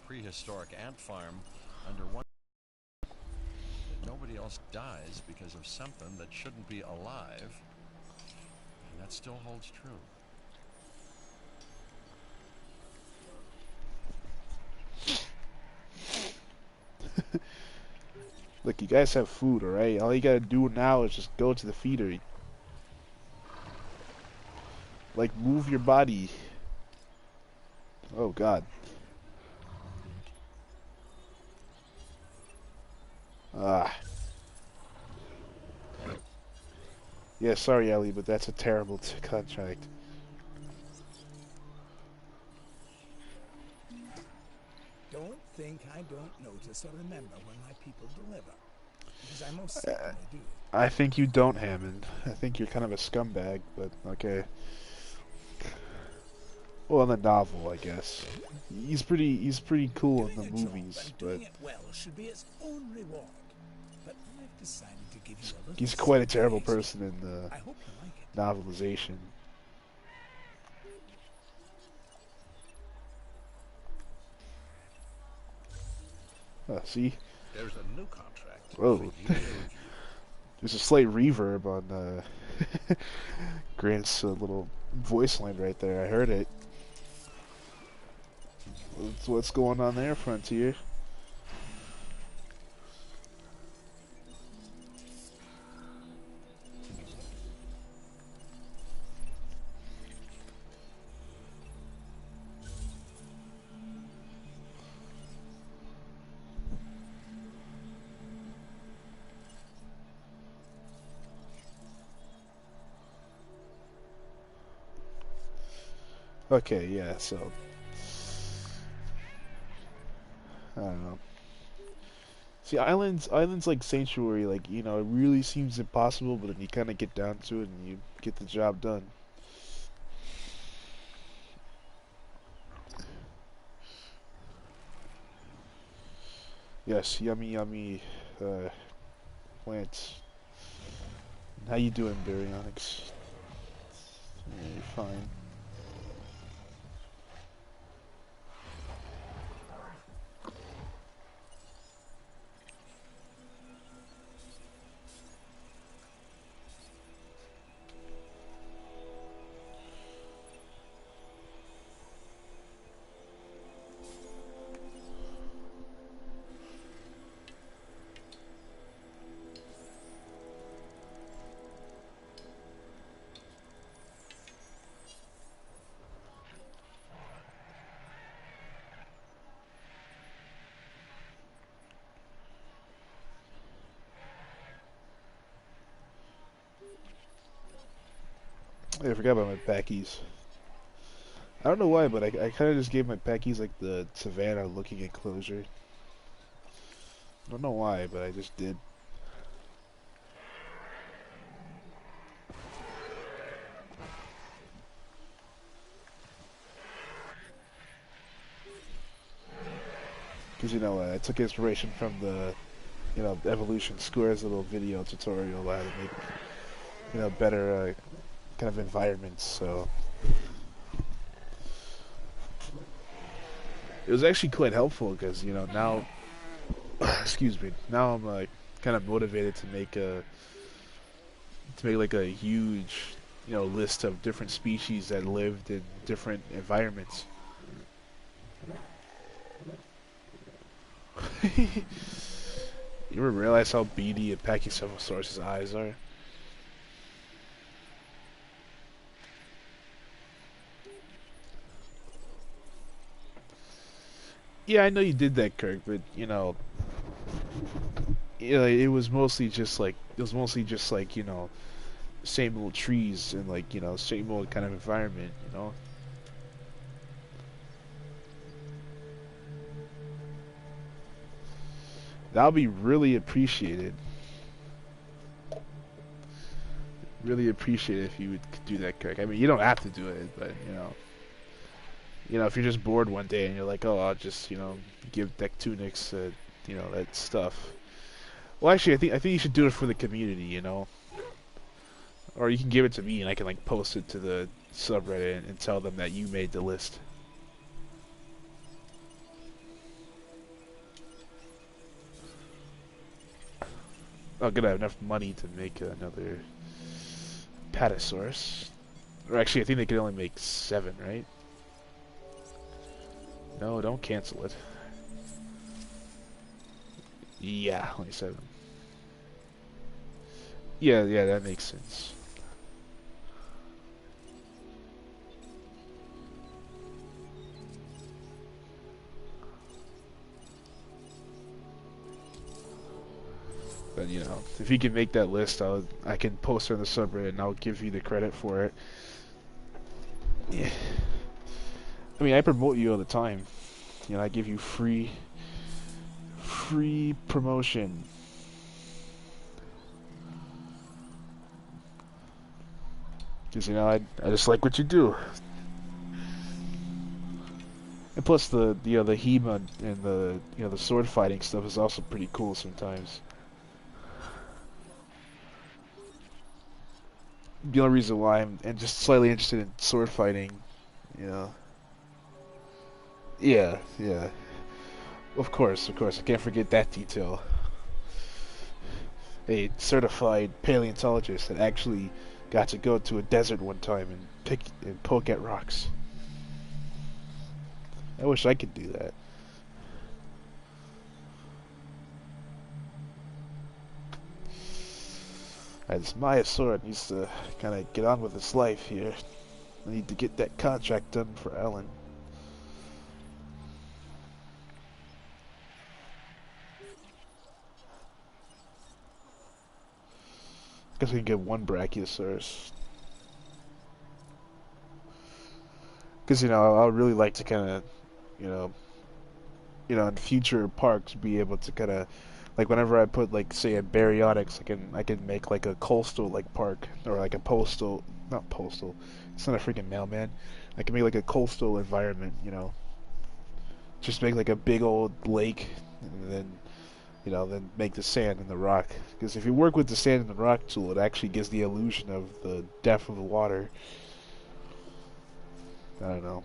prehistoric ant farm under one that nobody else dies because of something that shouldn't be alive, and that still holds true. Look, you guys have food, alright? All you gotta do now is just go to the feeder. Like, move your body. Oh, God. Ah. Yeah, sorry, Ellie, but that's a terrible contract. Don't think I don't notice or remember when my people deliver. Because I most certainly do. I think you don't, Hammond. I think you're kind of a scumbag, but okay. Well, in the novel, I guess. He's pretty cool in the Doing a job movies, and but doing it well should be its own reward. But I've decided to give you a little he's quite a terrible surprise. person in the I hope you like it. novelization. See? There's a new contract for Whoa. you to review. There's a slight reverb on Grant's little voice line right there. I heard it. What's going on there, Frontier? Okay, yeah, so I don't know. See, islands like Sanctuary, like, you know, it really seems impossible, but then you kind of get down to it and you get the job done. Yes, yummy, yummy, plants. How you doing, Baryonyx? Yeah, you're fine. Hey, I forgot about my packies. I don't know why, but I kind of just gave my packies like the savannah looking enclosure. I don't know why, but I just did. Because, you know, I took inspiration from the, you know, Evolution Square's little video tutorial on how to make, you know, better kind of environments, so. It was actually quite helpful because, you know, now, excuse me, now I'm kind of motivated to make like a huge, you know, list of different species that lived in different environments. You ever realize how beady a Pachycephalosaurus's eyes are? Yeah, I know you did that, Kirk, but you know, it was mostly just like, you know, same old trees and like, you know, same old kind of environment, you know. That'll be really appreciated. Really appreciate it if you would do that, Kirk. I mean, you don't have to do it, but you know, if you're just bored one day and you're like, oh, I'll just, you know, give Dectunix, you know, that stuff. Well, actually, I think you should do it for the community, you know, or you can give it to me and I can like post it to the subreddit and tell them that you made the list. I'm gonna have enough money to make another Patasaurus. Or actually, I think they can only make 7, right? No, don't cancel it. Yeah, only 7. Yeah, yeah, that makes sense. But you know, if you can make that list, I can post it on the subreddit and I'll give you the credit for it. Yeah. I mean, I promote you all the time. You know, I give you free promotion. Because, you know, I just like what you do. And plus the, you know, the HEMA and the, you know, the sword fighting stuff is also pretty cool sometimes. The only reason why I'm and just slightly interested in sword fighting, you know. Yeah, yeah. Of course, of course. I can't forget that detail. A certified paleontologist that actually got to go to a desert one time and pick and poke at rocks. I wish I could do that. This Maya Sword needs to kind of get on with his life here. I need to get that contract done for Ellen. Guess we can get one Brachiosaurus. Because, you know, I would really like to kind of, you know, in future parks be able to kind of, like whenever I put like say a baryonyx, I can make like a coastal like park or like a postal, not postal. It's not a freaking mailman. I can make like a coastal environment, you know. Just make like a big old lake, and then then make the sand and the rock. Because if you work with the sand and the rock tool, it actually gives the illusion of the depth of the water. I don't know.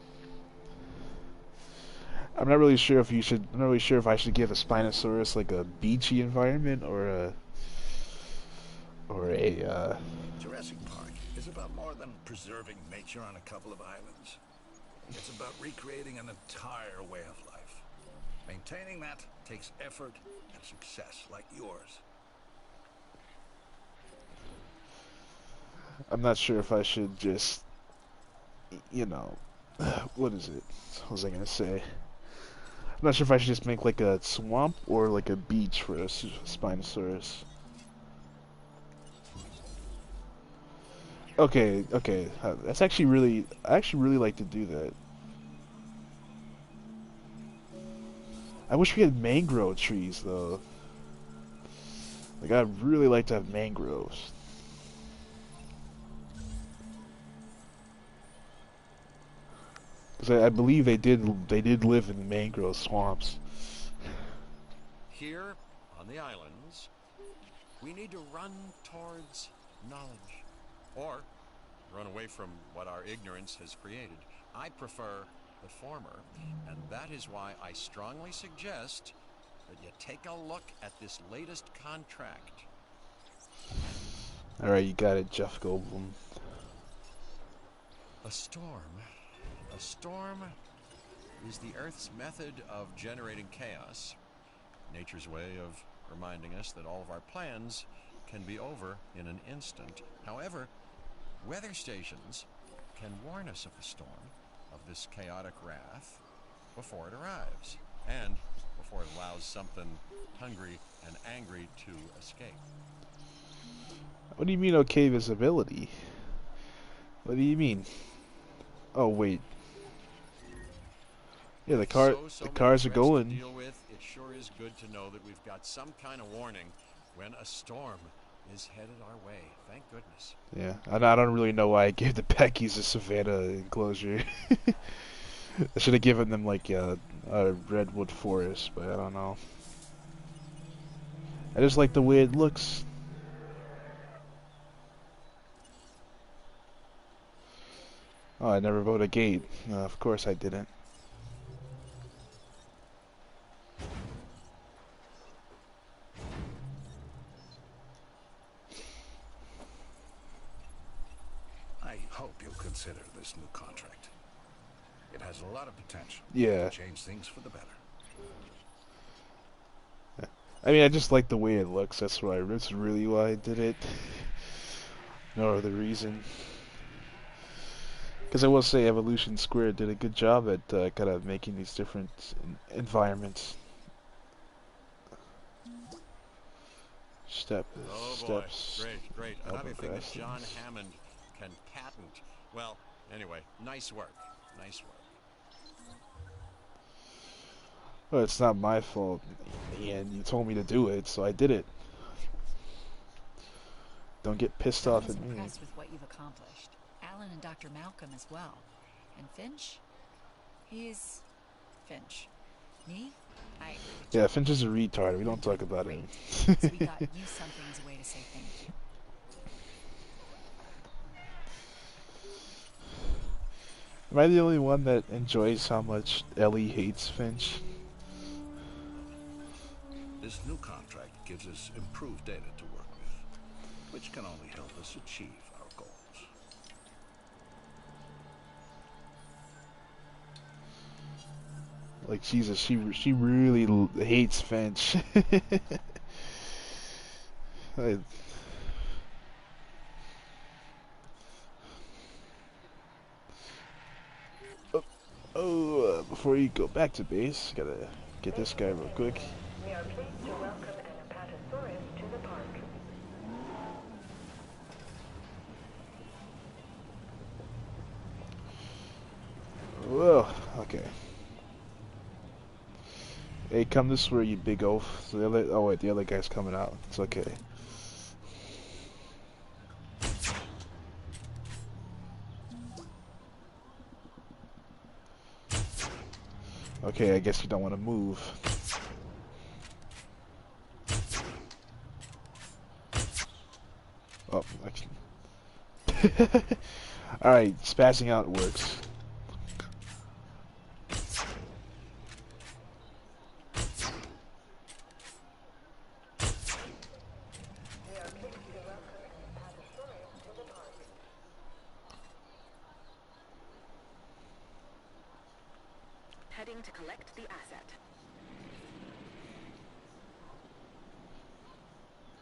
I'm not really sure if you should. I'm not really sure if I should give a Spinosaurus like a beachy environment or a. Jurassic Park is about more than preserving nature on a couple of islands. It's about recreating an entire way of life. Maintaining that takes effort and success like yours. I'm not sure if I should just, what is it? What was I gonna say? I'm not sure if I should just make like a swamp or like a beach for a Spinosaurus. Okay, okay. That's actually really. I actually really like to do that. I wish we had mangrove trees though. Like I'd really like to have mangroves. Because I believe they did live in mangrove swamps. Here, on the islands, we need to run towards knowledge. Or run away from what our ignorance has created. I prefer the former, and that is why I strongly suggest that you take a look at this latest contract. Alright, you got it, Jeff Goldblum. A storm. A storm is the Earth's method of generating chaos. Nature's way of reminding us that all of our plans can be over in an instant. However, weather stations can warn us of the storm, of this chaotic wrath, before it arrives, and before it allows something hungry and angry to escape. What do you mean, okay visibility? What do you mean? Oh wait. Yeah, the So many cars are threats to going. deal with. It sure is good to know that we've got some kind of warning when a storm is headed our way. Thank goodness. Yeah, I don't really know why I gave the Peckies a Savannah enclosure. I should have given them like a redwood forest, but I don't know. I just like the way it looks. Oh, I never voted a gate. Of course I didn't. I hope you'll consider this new contract. It has a lot of potential. Yeah. To change things for the better. I mean, I just like the way it looks. That's really why I did it. No other reason. Because I will say Evolution Squared did a good job at kind of making these different environments. Oh boy, Steps. great. Another thing that John grasslands. Hammond can patent. Well, anyway, nice work. Nice work. Well, it's not my fault, and you told me to do it, so I did it. Don't get pissed off Alan's at me. impressed with what you've accomplished. Alan and Dr. Malcolm as well. And Finch? He's Finch. Me? I agree with Yeah, you. Finch is a retard. We don't talk about him. So we thought you something as a way to say thank you. Am I the only one that enjoys how much Ellie hates Finch? This new contract gives us improved data to work with, which can only help us achieve our goals. Like Jesus, she really hates Finch. I, before you go back to base, gotta get this guy real quick. We are pleased to welcome an Apatosaurus to the park. Whoa, okay. Hey, come this way, you big oaf. So the other, oh wait, the other guy's coming out. It's okay. Okay, I guess you don't want to move. Oh, I can. Alright, spazzing out works. We are pleased to welcome an Apatosaurus to the park. Heading to collect the asset.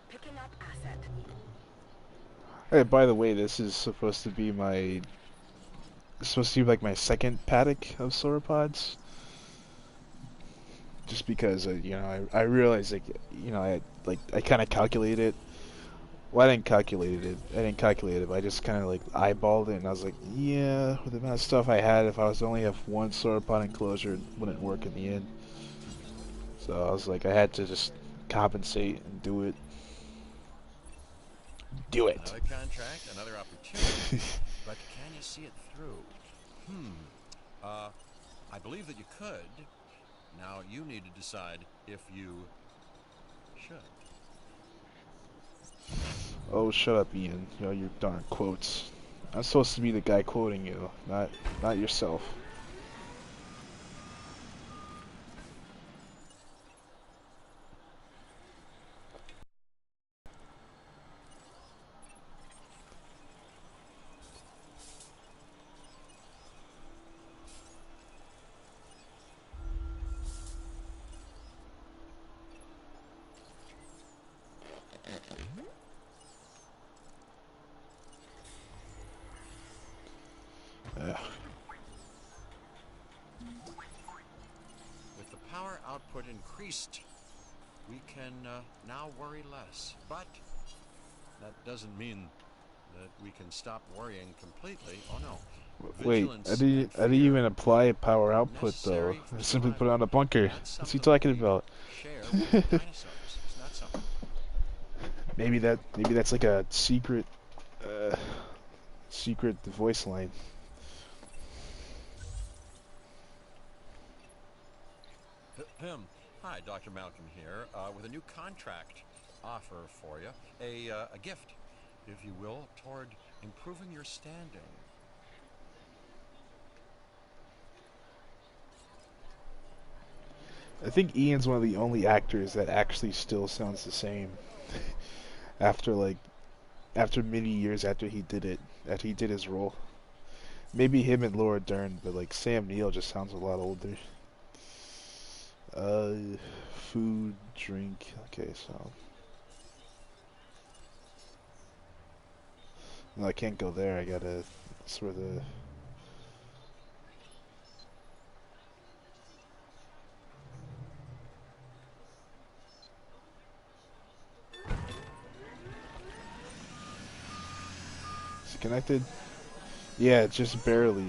Picking up asset. Hey, by the way, this is supposed to be my... It's supposed to be like my second paddock of sauropods. Just because, you know, I realized, like, you know, I kind of calculated it. Well, I didn't calculate it. I didn't calculate it, but I just kind of, like, eyeballed it, and I was like, yeah, with the amount of stuff I had, if I was to only have one sauropod enclosure, it wouldn't work in the end. So I was like, I had to just compensate and do it. Do it! Another contract, another opportunity, but can you see it through? I believe that you could. Now you need to decide if you should. Oh, shut up, Ian. You know, your darn quotes. I'm supposed to be the guy quoting you, not yourself. With the power output increased, we can now worry less. But that doesn't mean that we can stop worrying completely. Oh no. Wait, Vigilance I and didn't fear even apply power are output though. necessary I for simply put it survival. on a bunker. That's What's he something talking we about? share with the dinosaurs. Isn't that something? Maybe that's like a secret voice line. Hi, Dr. Malcolm here, with a new contract offer for you. A gift, if you will, toward improving your standing. I think Ian's one of the only actors that actually still sounds the same after after many years after he did his role. Maybe him and Laura Dern, but like Sam Neill just sounds a lot older. Food, drink. Okay, so no, I can't go there. I gotta sort of. Is it connected? Yeah, just barely.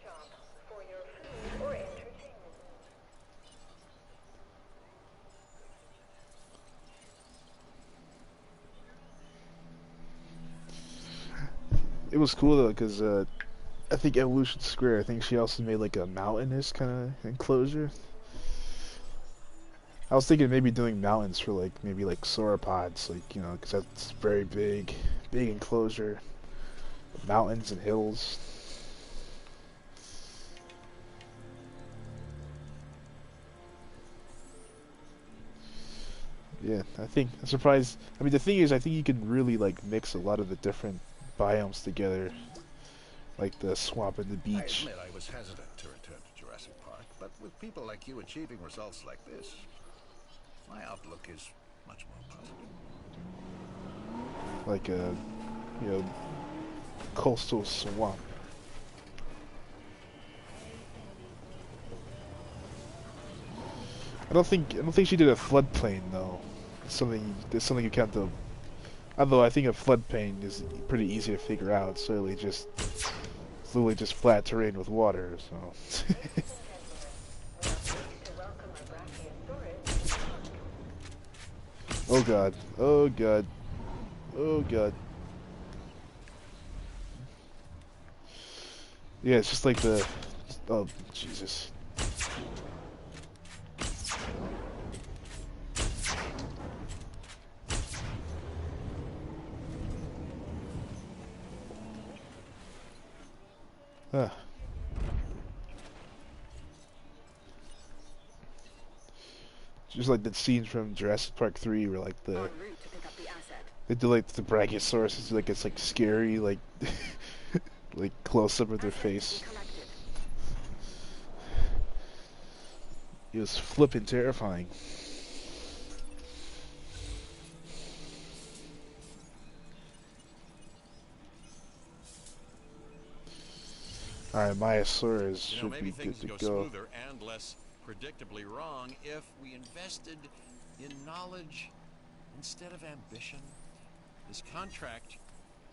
Shop for your food or entertainment. It was cool though, cause I think Evolution Square. I think she also made like a mountainous kind of enclosure. I was thinking maybe doing mountains for like maybe like sauropods, like because that's very big, big enclosure, mountains and hills. Yeah, I'm surprised. I mean, the thing is, I think you can really like mix a lot of the different biomes together, like the swamp and the I beach. admit I was hesitant to return to Jurassic Park, but with people like you achieving results like this, my outlook is much more positive. Like a you know coastal swamp. I don't think she did a floodplain though. It's something you can't do. Although I think a floodplain is pretty easy to figure out. It's literally just flat terrain with water. So. Oh god. Oh god. Oh god. Yeah, it's just like the. Oh Jesus. Ah. Just like the scenes from Jurassic Park 3 where like En route to pick up the asset. they do like the Brachiosaurus, it's like scary, like like close up of their Asset to be face. collected. It was flippin' terrifying. Alright, Myosaurus should Maybe be good things to would go go. smoother and less predictably wrong if we invested in knowledge instead of ambition. This contract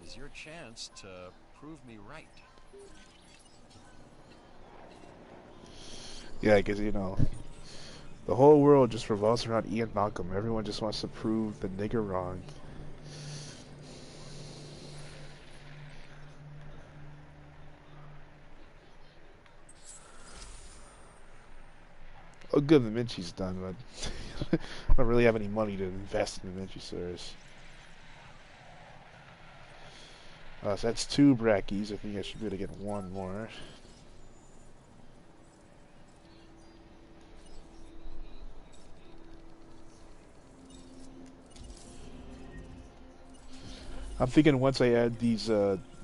is your chance to prove me right. Yeah, because the whole world just revolves around Ian Malcolm. Everyone just wants to prove the nigger wrong. Oh, good, the Minchi's done, but I don't really have any money to invest in the Minchisaurus. So that's 2 Brackies. I think I should be able to get 1 more. I'm thinking once I add these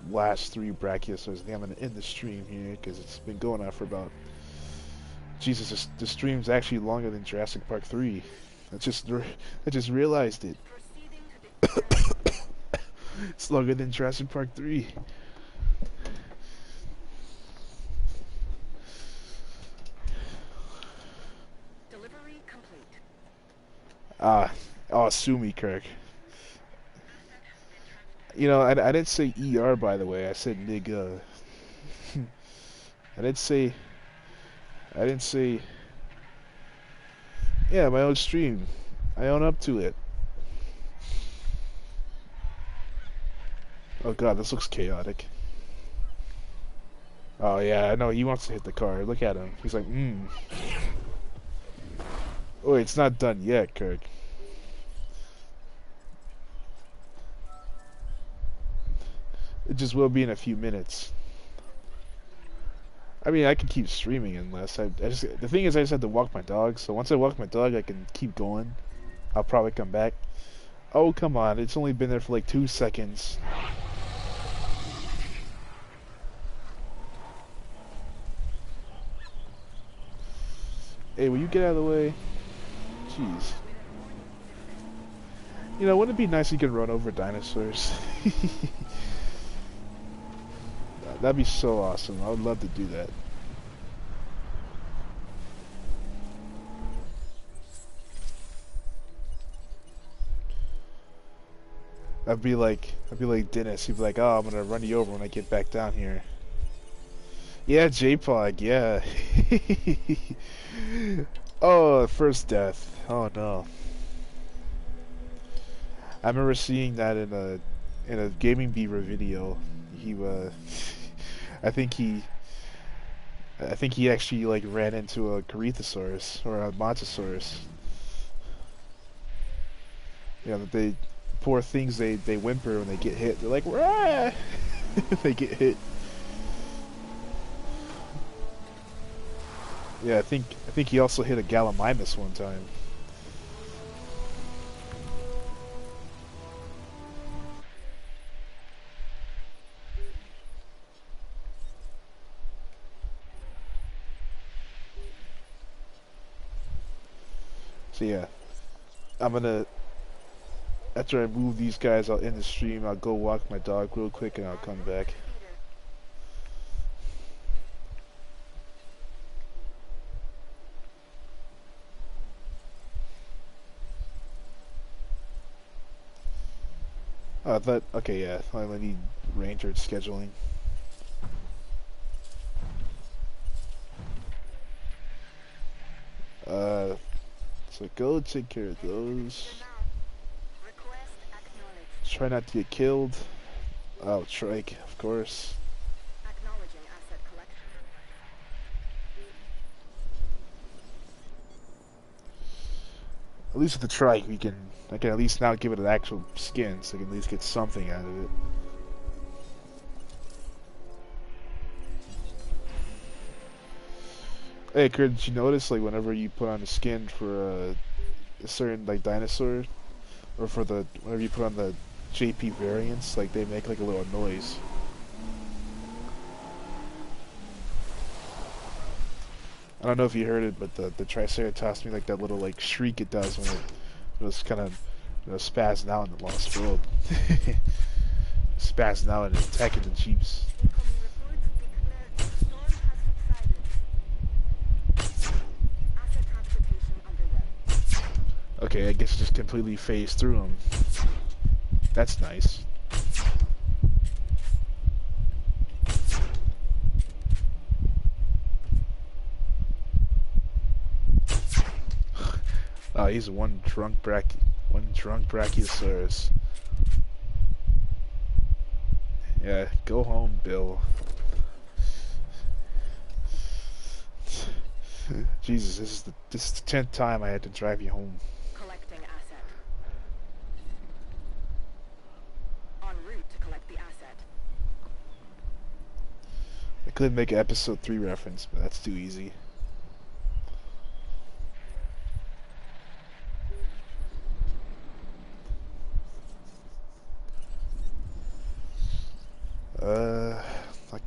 last 3 Brachiosaurs, I think I'm going to end the stream here because it's been going on for about... Jesus, the stream's actually longer than Jurassic Park 3. I just realized it. Proceeding to the It's longer than Jurassic Park 3. delivery complete. Oh, sue me, Kirk. I didn't say ER, by the way. I said nigga. I didn't say... I didn't say... Yeah, my own stream. I own up to it. Oh god, this looks chaotic. Oh yeah, I know, he wants to hit the car. Look at him. He's like, Oh, it's not done yet, Kirk. It just will be in a few minutes. I mean, I can keep streaming unless the thing is I just have to walk my dog, so once I walk my dog I can keep going. I'll probably come back. Oh, come on, it's only been there for like 2 seconds. Hey, will you get out of the way? Jeez. Wouldn't it be nice if you could run over dinosaurs? That'd be so awesome. I would love to do that. I'd be like Dennis. He'd be like, "Oh, I'm gonna run you over when I get back down here." Yeah, J-Pog. Yeah. Oh, first death. Oh no. I remember seeing that in a Gaming Beaver video. I think he I think he actually like ran into a Corythosaurus or a Montosaurus. Yeah, that they poor things. They whimper when they get hit. They're like, "Rah!" They get hit. Yeah, I think he also hit a Gallimimus one time. So yeah, I'm gonna after I move these guys out in the stream, I'll go walk my dog real quick and I'll come back. I thought, okay, yeah, I only need ranger scheduling. So go take care of those. Try not to get killed. Oh, trike, of course. Acknowledging asset collection. At least with the trike, I can at least now give it an actual skin, so I can at least get something out of it. Hey, Kurt, did you notice, like, whenever you put on a skin for a certain, like, dinosaur, or for whenever you put on the JP variants, like, they make, like, a little noise. I don't know if you heard it, but the Triceratops made, like, that little, like, shriek it does when it was kind of, spazzing out in the Lost World. Spazzing out and attacking the Jeeps. Incoming reports declare the storm has subsided. Asset transportation underway. Okay, I guess it just completely phased through them. That's nice. Oh, he's one drunk brachiosaurus. Yeah, go home, Bill. Jesus, this is the 10th time I had to drive you home. Collecting asset. En route to collect the asset. I could make an episode 3 reference, but that's too easy.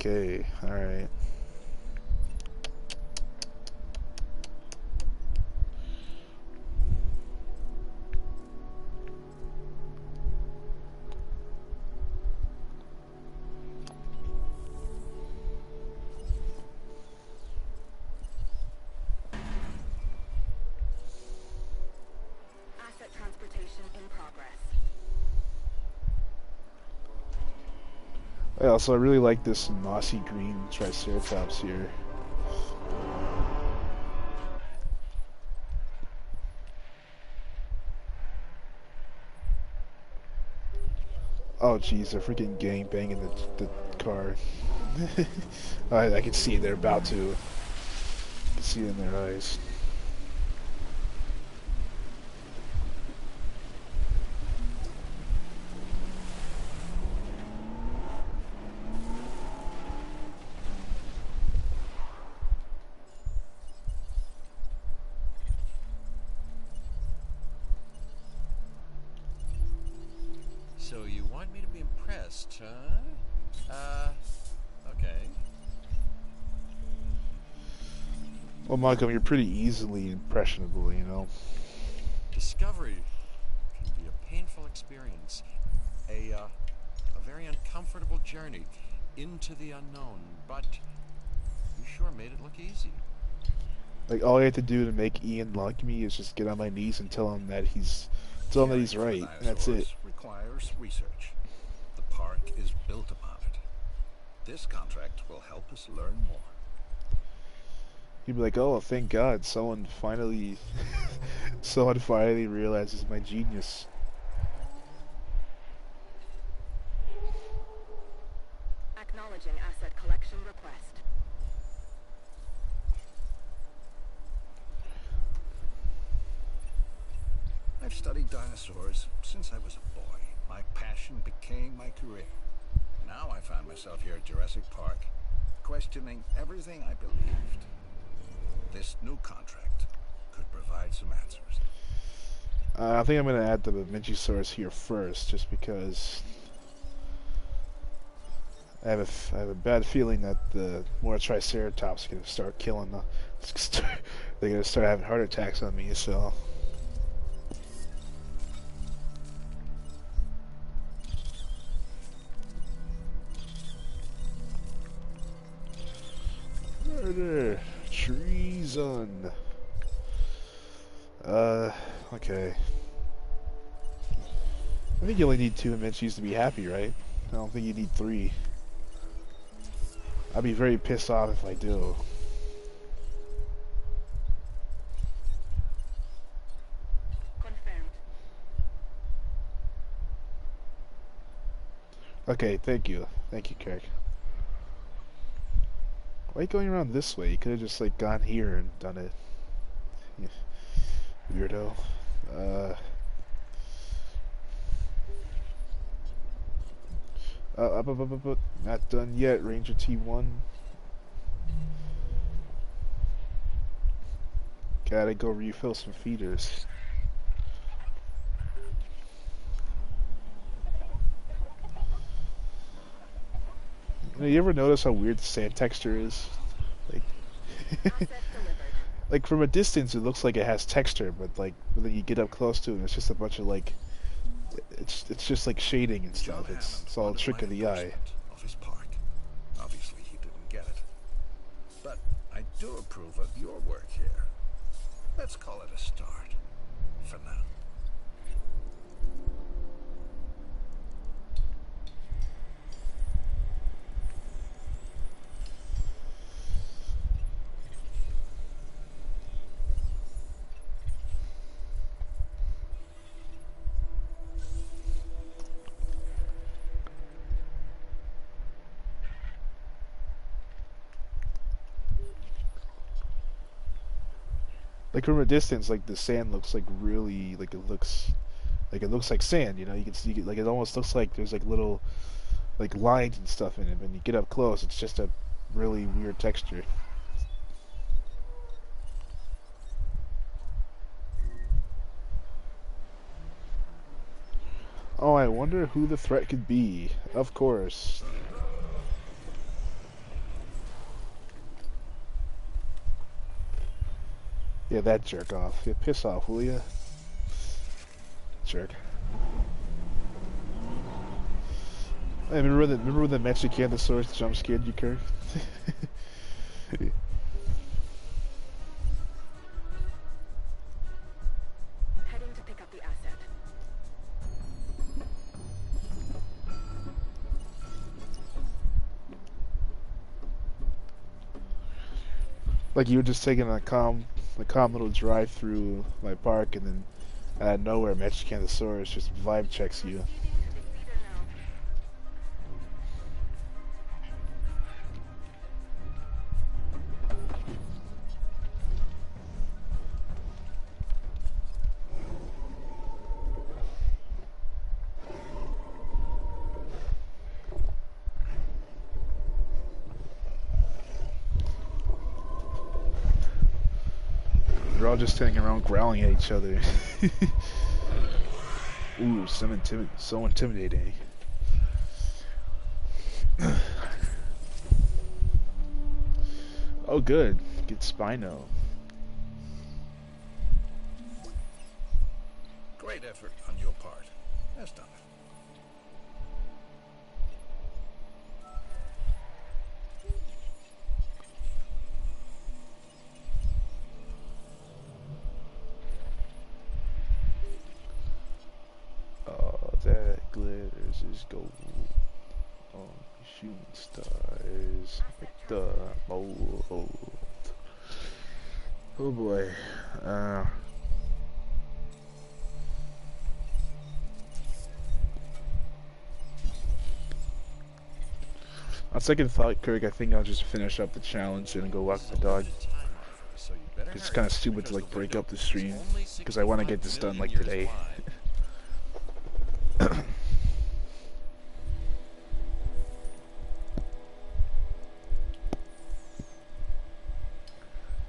Okay, alright. Asset transportation in progress. Yeah, also, I really like this mossy green Triceratops here. Oh jeez, they're freaking gang banging the car. I can see they're about to. I can see it in their eyes. So you want me to be impressed, huh? Okay. Well, Malcolm, you're pretty easily impressionable, you know. Discovery can be a painful experience, a very uncomfortable journey into the unknown, but you sure made it look easy. Like, all I have to do to make Ian like me is just get on my knees and tell him that he's right, and that's it. Requires research. The park is built upon it. This contract will help us learn more. He'd be like, "Oh, thank God, someone finally realizes my genius." Acknowledging asset collection request. I've studied dinosaurs since I was a boy. My passion became my career. Now I find myself here at Jurassic Park, questioning everything I believed. This new contract could provide some answers. I think I'm gonna add the Minchisaurus here first, just because I have a bad feeling that the more Triceratops are gonna start killing the. They're gonna start having heart attacks on me. So. Murder, treason. Okay. I think you only need 2 Minchies to be happy, right? I don't think you need 3. I'd be very pissed off if I do. Confirmed. Okay, thank you. Thank you, Kirk. Why are you going around this way? You could have just, like, gone here and done it. Yeah. Weirdo. Up. Not done yet, Ranger T1. Gotta go refill some feeders. You ever notice how weird the sand texture is? Like, Asset delivered. like from a distance it looks like it has texture, but like when then you get up close to it, it's just a bunch of like, it's just like shading and John stuff. Hammond It's all a wanted trick my of the eye. endorsement of his park. Obviously, he didn't get it. But I do approve of your work here. Let's call it a start. For now. Like from a distance, like the sand looks like really like it looks like sand. You know, you can see like it almost looks like there's like little like lines and stuff in it. When you get up close, it's just a really weird texture. Oh, I wonder who the threat could be. Of course. Yeah, that jerk off. Yeah, piss off, will ya? Jerk. Hey, remember when the Mexicanosaurus jump scared you, Kirk? Heading to pick up the asset. Like you were just taking a calm little drive through my park, and then out of nowhere, Mexicanosaurus just vibe checks you. Proceeding to the feeder now. They're all just standing around growling at each other. Ooh, so intimidating. Oh, good. Get Spino. Great effort on your part. Has done it. All that glitters is gold. On shooting stars like the mold. Oh boy. On second thought, Kirk, I think I'll just finish up the challenge and go walk the dog. Limited time offers. so you better It's hurry, kind of stupid to because like the break window up the is stream only because I want to 65 get this done million like years today. wide.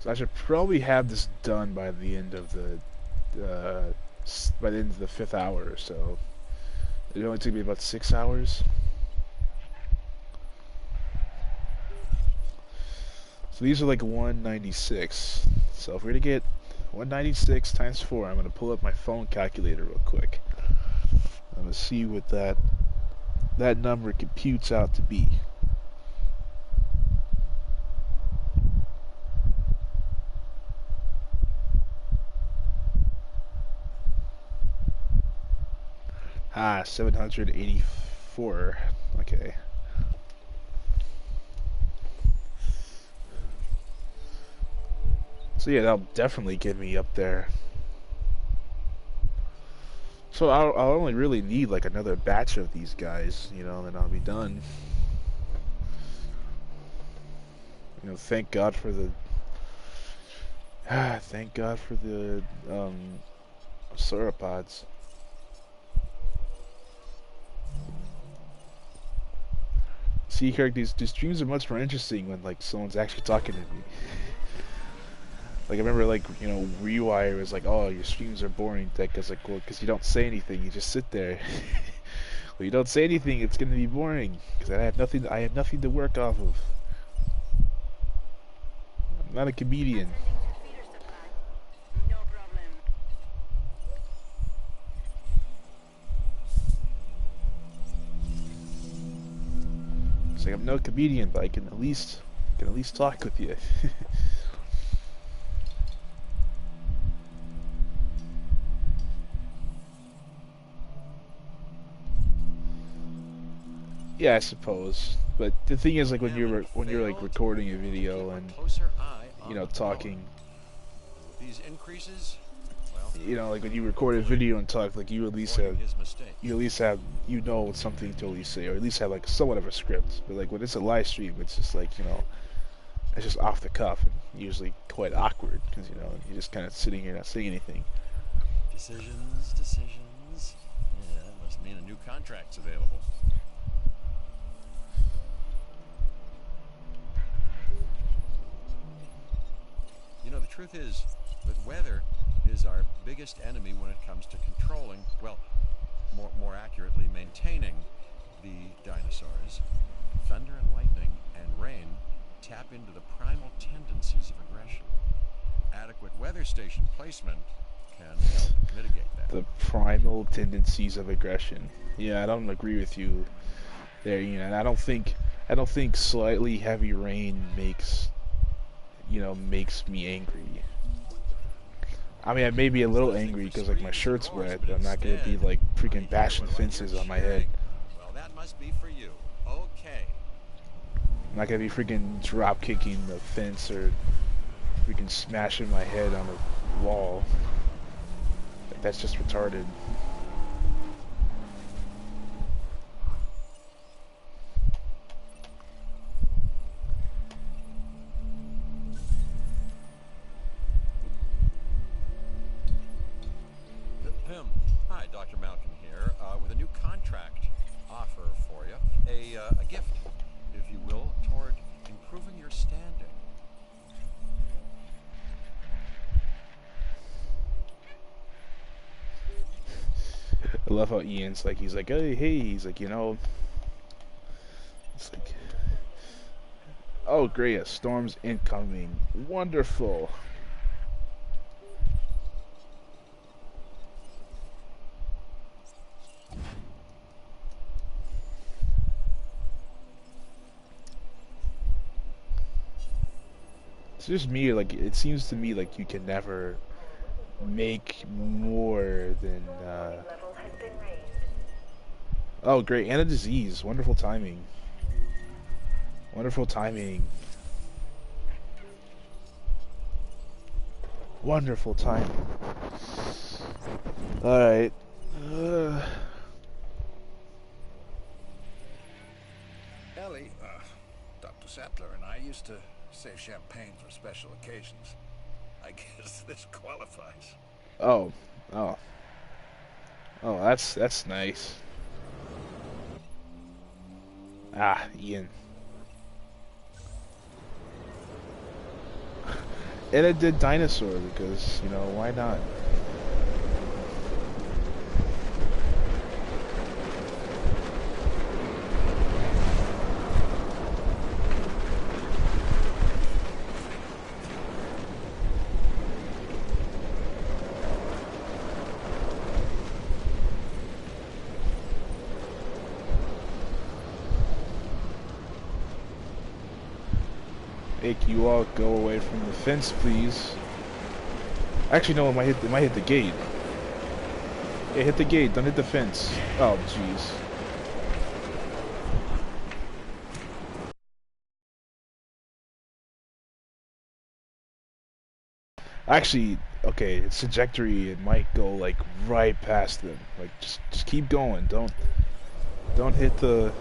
So I should probably have this done by the end of the 5th hour or so. It only took me about 6 hours. So these are like 196. So if we're to get 196 times 4, I'm gonna pull up my phone calculator real quick. I'm gonna see what that number computes out to be. Ah, 784. Okay. So yeah, that'll definitely get me up there. So I'll only really need like another batch of these guys, you know, then I'll be done. You know, thank God for the thank God for the sauropods. See, Kirk, these streams are much more interesting when like someone's actually talking to me. Like I remember, like you know, Rewire was like, "Oh, your streams are boring." That because like, well, because you don't say anything, you just sit there. Well, you don't say anything, it's gonna be boring because I have nothing. I have nothing to work off of. I'm not a comedian. Ascending to feeder supply. No problem. It's like I'm no comedian, but I can at least talk with you. Yeah, I suppose. But the thing is, like when Hammond you're like failed recording a to video keep a and closer eye you on know the power. talking, And with these increases, well, you know, like when you record a video and talk, like you at least have avoiding his mistake. you know something to at least say, or at least have like somewhat of a script. But like when it's a live stream, it's just like you know, it's just off the cuff and usually quite awkward because you know you're just kind of sitting here not saying anything. Decisions. Yeah, that must mean a new contract's available. You know, the truth is that weather is our biggest enemy when it comes to controlling, well, more accurately, maintaining the dinosaurs. Thunder and lightning and rain tap into the primal tendencies of aggression. Adequate weather station placement can help mitigate that. The primal tendencies of aggression. Yeah, I don't agree with you there. You know, and I don't think slightly heavy rain makes me angry. I mean, I may be a little angry because like my shirt's wet, but I'm not gonna be like freaking bashing fences on my head. Well, that must be for you. Okay. I'm not gonna be freaking drop kicking the fence or freaking smashing my head on the wall. Like, that's just retarded. Hi, Dr. Malcolm here, with a new contract offer for you. A gift, if you will, toward improving your standing. I love how Ian's like, he's like, hey, he's like, you know, it's like, oh great, a storm's incoming. Wonderful. It's just me, like, it seems to me like you can never make more than, Level has been raised. oh great, and a disease. Wonderful timing. Wonderful timing. Wonderful timing. Alright. Ellie, Dr. Sattler and I used to save champagne for special occasions. I guess this qualifies. Oh, oh, oh. That's nice. Ah, Ian. And it did dinosaur because, you know, why not? Hey, can you all go away from the fence, please? Actually, no, it might hit the gate. Yeah, hit the gate, don't hit the fence. Oh, jeez. Actually, okay, its trajectory, it might go, like, right past them. Like, just keep going. Don't hit the...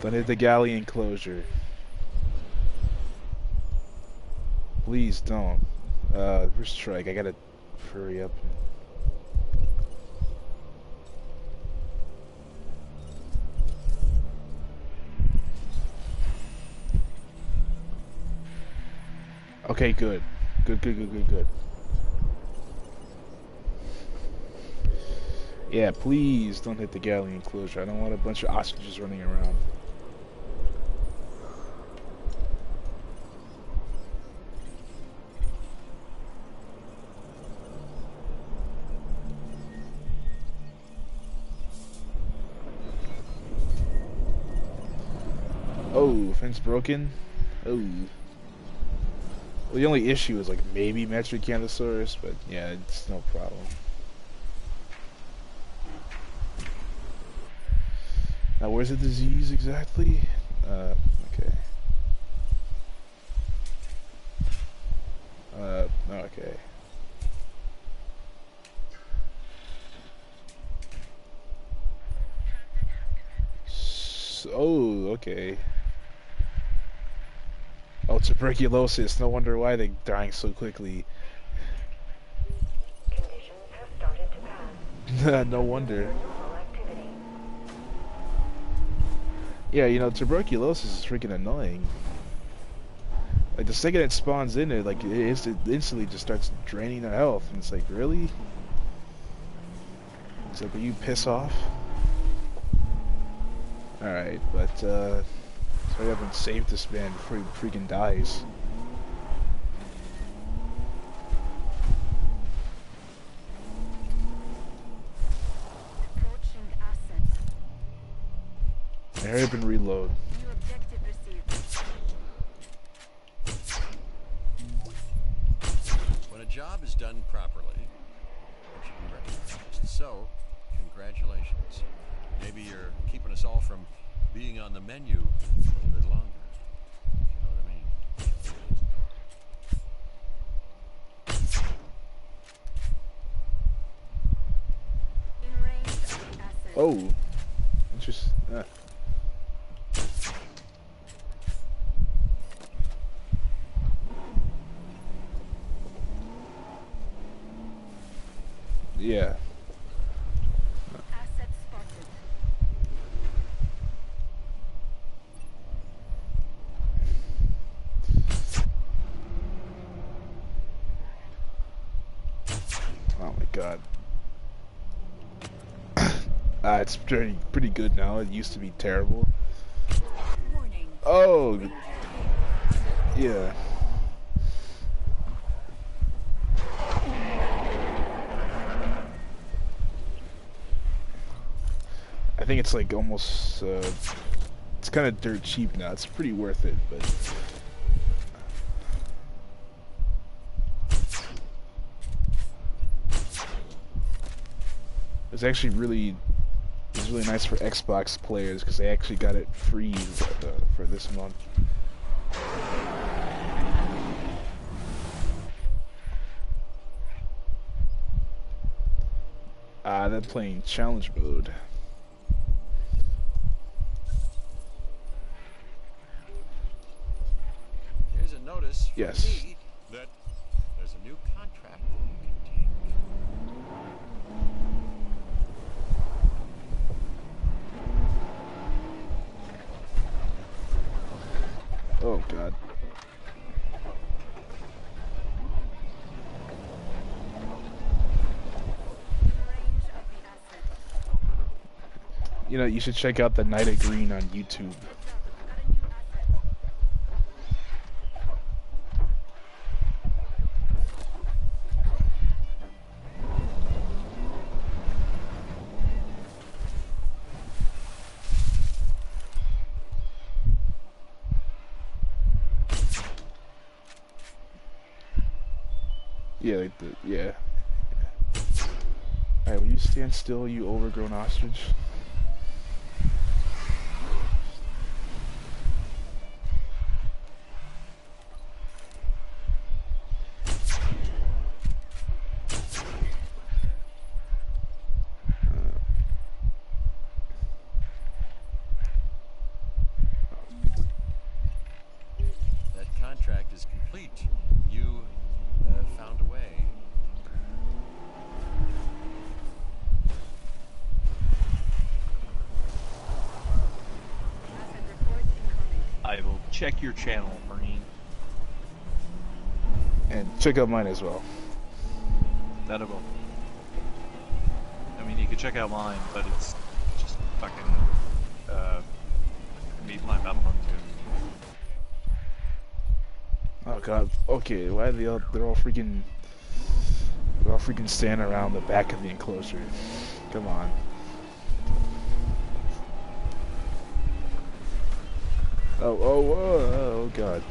don't hit the galley enclosure. Please don't. First strike, I gotta hurry up. Okay, good. Good. Yeah, please don't hit the galley enclosure. I don't want a bunch of ostriches running around. Oh, fence broken? Oh. Well, the only issue is, like, maybe Metricanthosaurus, but yeah, it's no problem. Now, where's the disease exactly? Okay. Okay. Oh, okay. Oh, tuberculosis. No wonder why they're dying so quickly. Conditions have started to pass. No wonder. Normal activity. Yeah, you know, tuberculosis is freaking annoying. Like, the second it spawns in it, like, it instantly just starts draining their health. And it's like, really? It's like, will you piss off? Alright, but, so I haven't saved this man before he freaking dies. Approaching assets. Hurry up and reload. New objective received. When a job is done properly, it should be recognized. So, congratulations. Maybe you're keeping us all from being on the menu a little bit longer. If you know what I mean. In range of the asset. Oh. Just, yeah. Asset spotted. Oh my god. It's pretty good now. It used to be terrible. Warning. Oh, yeah. I think it's like almost, it's kind of dirt cheap now. It's pretty worth it, but... It's actually really... It's really nice for Xbox players because they actually got it free for this month. They're playing challenge mode. Here's a notice from Yes. me that There's a new contract that you can take. Oh god. Range of the asset. You know, you should check out the Night of Green on YouTube. Heads up, got a new asset. Yeah, like yeah. Alright, will you stand still, you overgrown ostrich? That contract is complete. You found a way. Asset report incoming. I will check your channel, Marine. And check out mine as well. That I will. I mean, you can check out mine, but it's just fucking me playing Battlefront 2. Oh god. Okay, why are they're all freaking standing around the back of the enclosure. Come on. Oh god.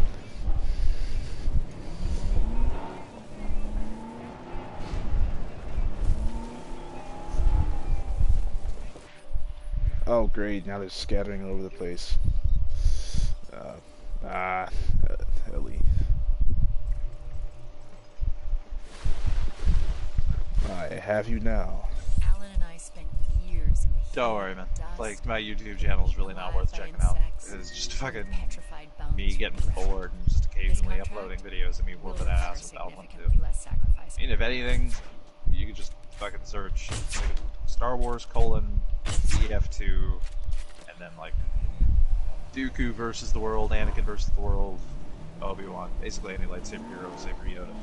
Oh great, now they're scattering all over the place. Ellie. I have you now. Alan and I spent years in the heat Don't worry, man. of dust, Like, my YouTube channel is really not worth alive by checking out. insects, It's just fucking petrified bones me getting from the ground. bored and just occasionally This uploading contract videos of me will whooping require ass with Battlefront 2. significantly less sacrifice. I mean, if anything, you could just fucking search like, Star Wars BF2, and then like Dooku versus the world, Anakin versus the world, Obi-Wan, basically any lightsaber hero save for Yoda.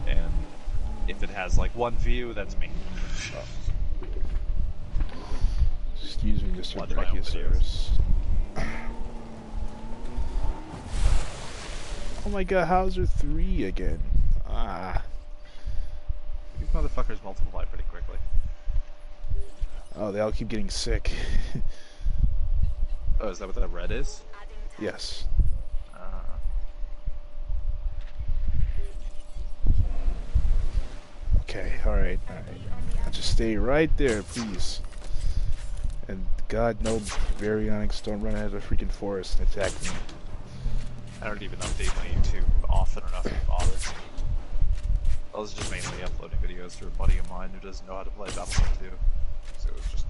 And if it has like one view, that's me. Excuse me, Mr. Watch my own Brachiosaurus. Oh my god, how's there 3 again? Ah. These motherfuckers multiply pretty quickly. Oh, they all keep getting sick. Oh, is that what that red is? Yes. Okay, alright. Now just stay right there, please. And god, no baryonyx, don't run out of the freaking forest and attack me. I don't even update my YouTube often enough to bother. I was just mainly uploading videos to a buddy of mine who doesn't know how to play Battlefront 2. So it was just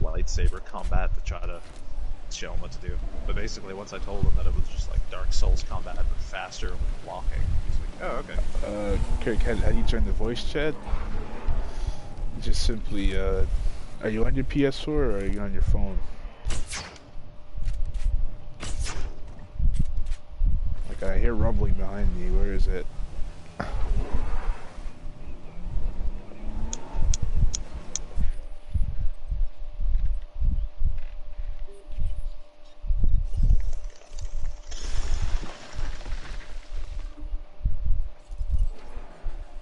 lightsaber combat to try to show him what to do. But basically, once I told him that it was just like Dark Souls combat but faster with blocking, he's like, oh, okay. Kirk, how do you turn the voice chat? Just simply, are you on your PS4 or are you on your phone? Like, I hear rumbling behind me. Where is it?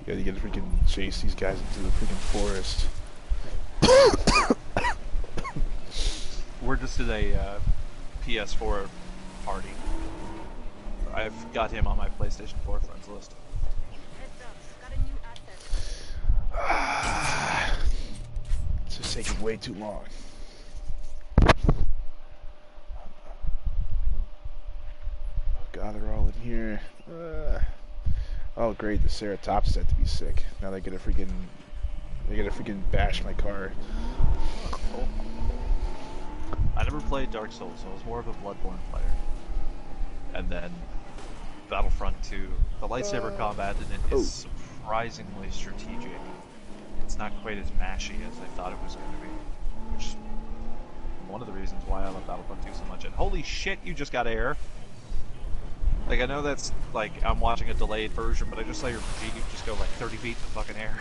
You gotta freaking chase these guys into the freaking forest. We're just in a PS4 party. I've got him on my PlayStation 4 friends list. Heads up, got a new asset. It's just taking way too long. Oh god, they're all in here. Oh great, the Ceratops had to be sick. Now they gotta freaking bash my car. Cool. I never played Dark Souls, so I was more of a Bloodborne player. And then Battlefront 2. The lightsaber combat in it Oh. is surprisingly strategic. It's not quite as mashy as I thought it was going to be, which is one of the reasons why I love Battlefront 2 so much. And holy shit, you just got air! Like, I know that's, like, I'm watching a delayed version, but I just saw your Jeep just go, like, 30 feet in the fucking air.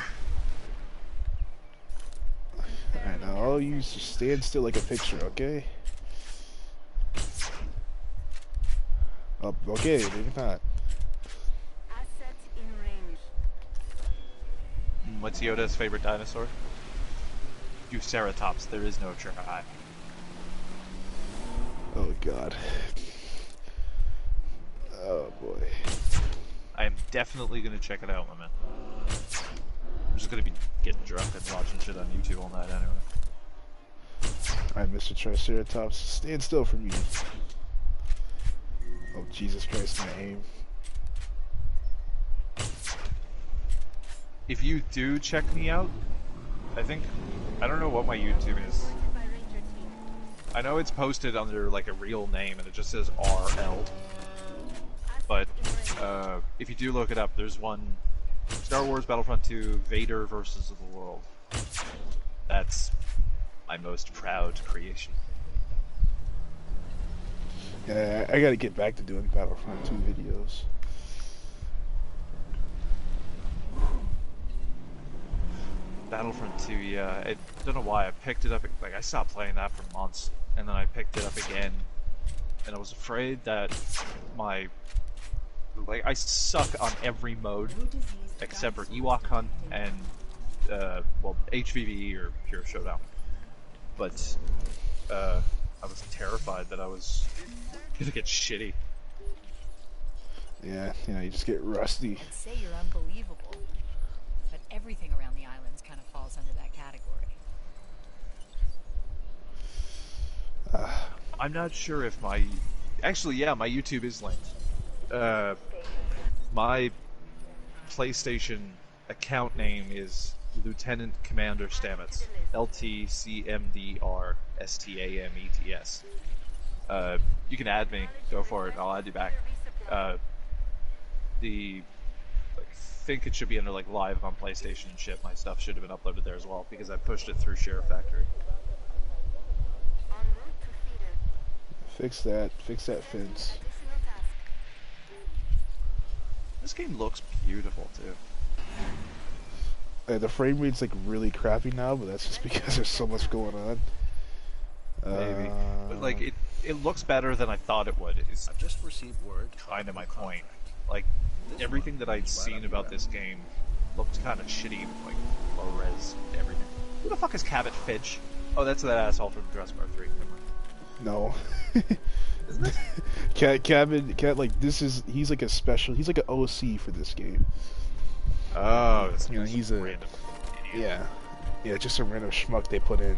Alright, now all you just stand still like a picture, okay? Oh, okay, maybe not. Asset in range. What's Yoda's favorite dinosaur? Triceratops. There is no try. Oh god. Oh boy. I am definitely gonna check it out, my man. I'm just gonna be getting drunk and watching shit on YouTube all night anyway. Alright, Mr. Triceratops, stand still for me. Oh, Jesus Christ, my aim. If you do check me out, I don't know what my YouTube is. By Ranger team. I know it's posted under like a real name and it just says RL. But if you do look it up, there's one Star Wars Battlefront 2 Vader versus the World. That's my most proud creation. Yeah, I gotta get back to doing Battlefront 2 videos. Battlefront 2, yeah. I don't know why I picked it up. Like, I stopped playing that for months, and then I picked it up again, and I was afraid that I suck on every mode except for Ewok Hunt and HVV or Pure Showdown. But I was terrified that I was gonna get shitty. Yeah, you just get rusty. I'd say you're unbelievable, but everything around the islands kind of falls under that category. I'm not sure if my YouTube is linked. My PlayStation account name is Lieutenant Commander Stamets. LTCMDRSTAMETS. You can add me. Go for it. I'll add you back. I think it should be under like live on PlayStation and shit. My stuff should have been uploaded there as well because I pushed it through Share Factory. En route to feeder. Fix that fence. Additional task. This game looks beautiful too. The frame rate's like really crappy now, but that's just because there's so much going on. Maybe, but like it looks better than I thought it would. Is I've just received word. kind of my point. Like everything that I'd seen about this game looked kind of shitty, like low res everything. Who the fuck is Cabot Fitch? Oh, that's that asshole from Jurassic Park 3. Never mind. No. Isn't it? He's like a special, he's like an OC for this game. Oh, it's He's a random idiot. yeah, just a random schmuck they put in.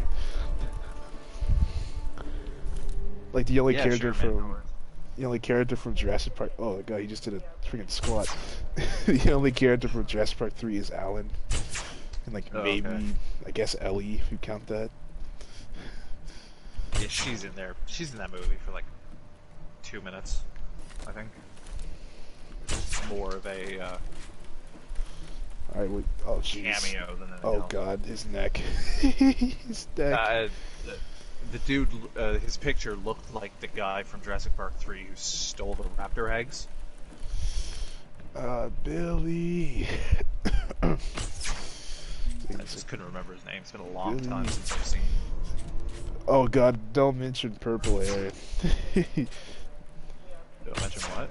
Like the only character sure, man, no from worries. the only character from Jurassic Park. Oh my god, he just did a freaking squat. The only character from Jurassic Park 3 is Alan, and like maybe okay. I guess Ellie if you count that. Yeah, she's in there. She's in that movie for like 2 minutes, I think. More of a All right, wait. Oh jeez. cameo than anything Oh else. god, his neck. His neck. The dude, his picture looked like the guy from Jurassic Park 3 who stole the raptor eggs. Billy. I just couldn't remember his name. It's been a long time since I've seen. Oh god, don't mention purple hair. Don't mention what?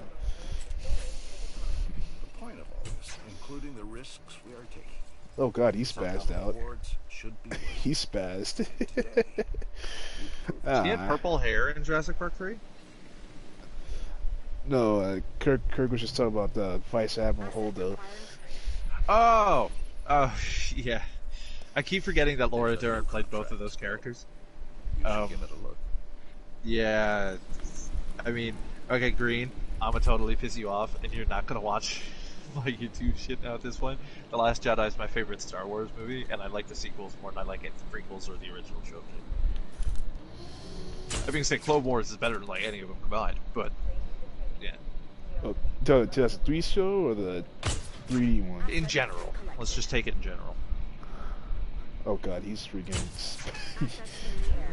The point of all this, including the risks we are taking. Oh god, he Some spazzed out. awards should be He spazzed. He had purple hair in Jurassic Park 3? No, Kirk was just talking about Vice Admiral Holdo. Oh, yeah. I keep forgetting that Laura Dern played both of those characters. You should give it a look. Yeah, I mean, okay, Green, I'm gonna totally piss you off, and you're not gonna watch my YouTube shit now at this point. The Last Jedi is my favorite Star Wars movie, and I like the sequels more than I like the prequels or the original trilogy. I mean, say Clone Wars is better than like any of them combined, but yeah. Oh, talking 2003 show or the 3D one? In general. Let's just take it in general. Oh god, he's freaking.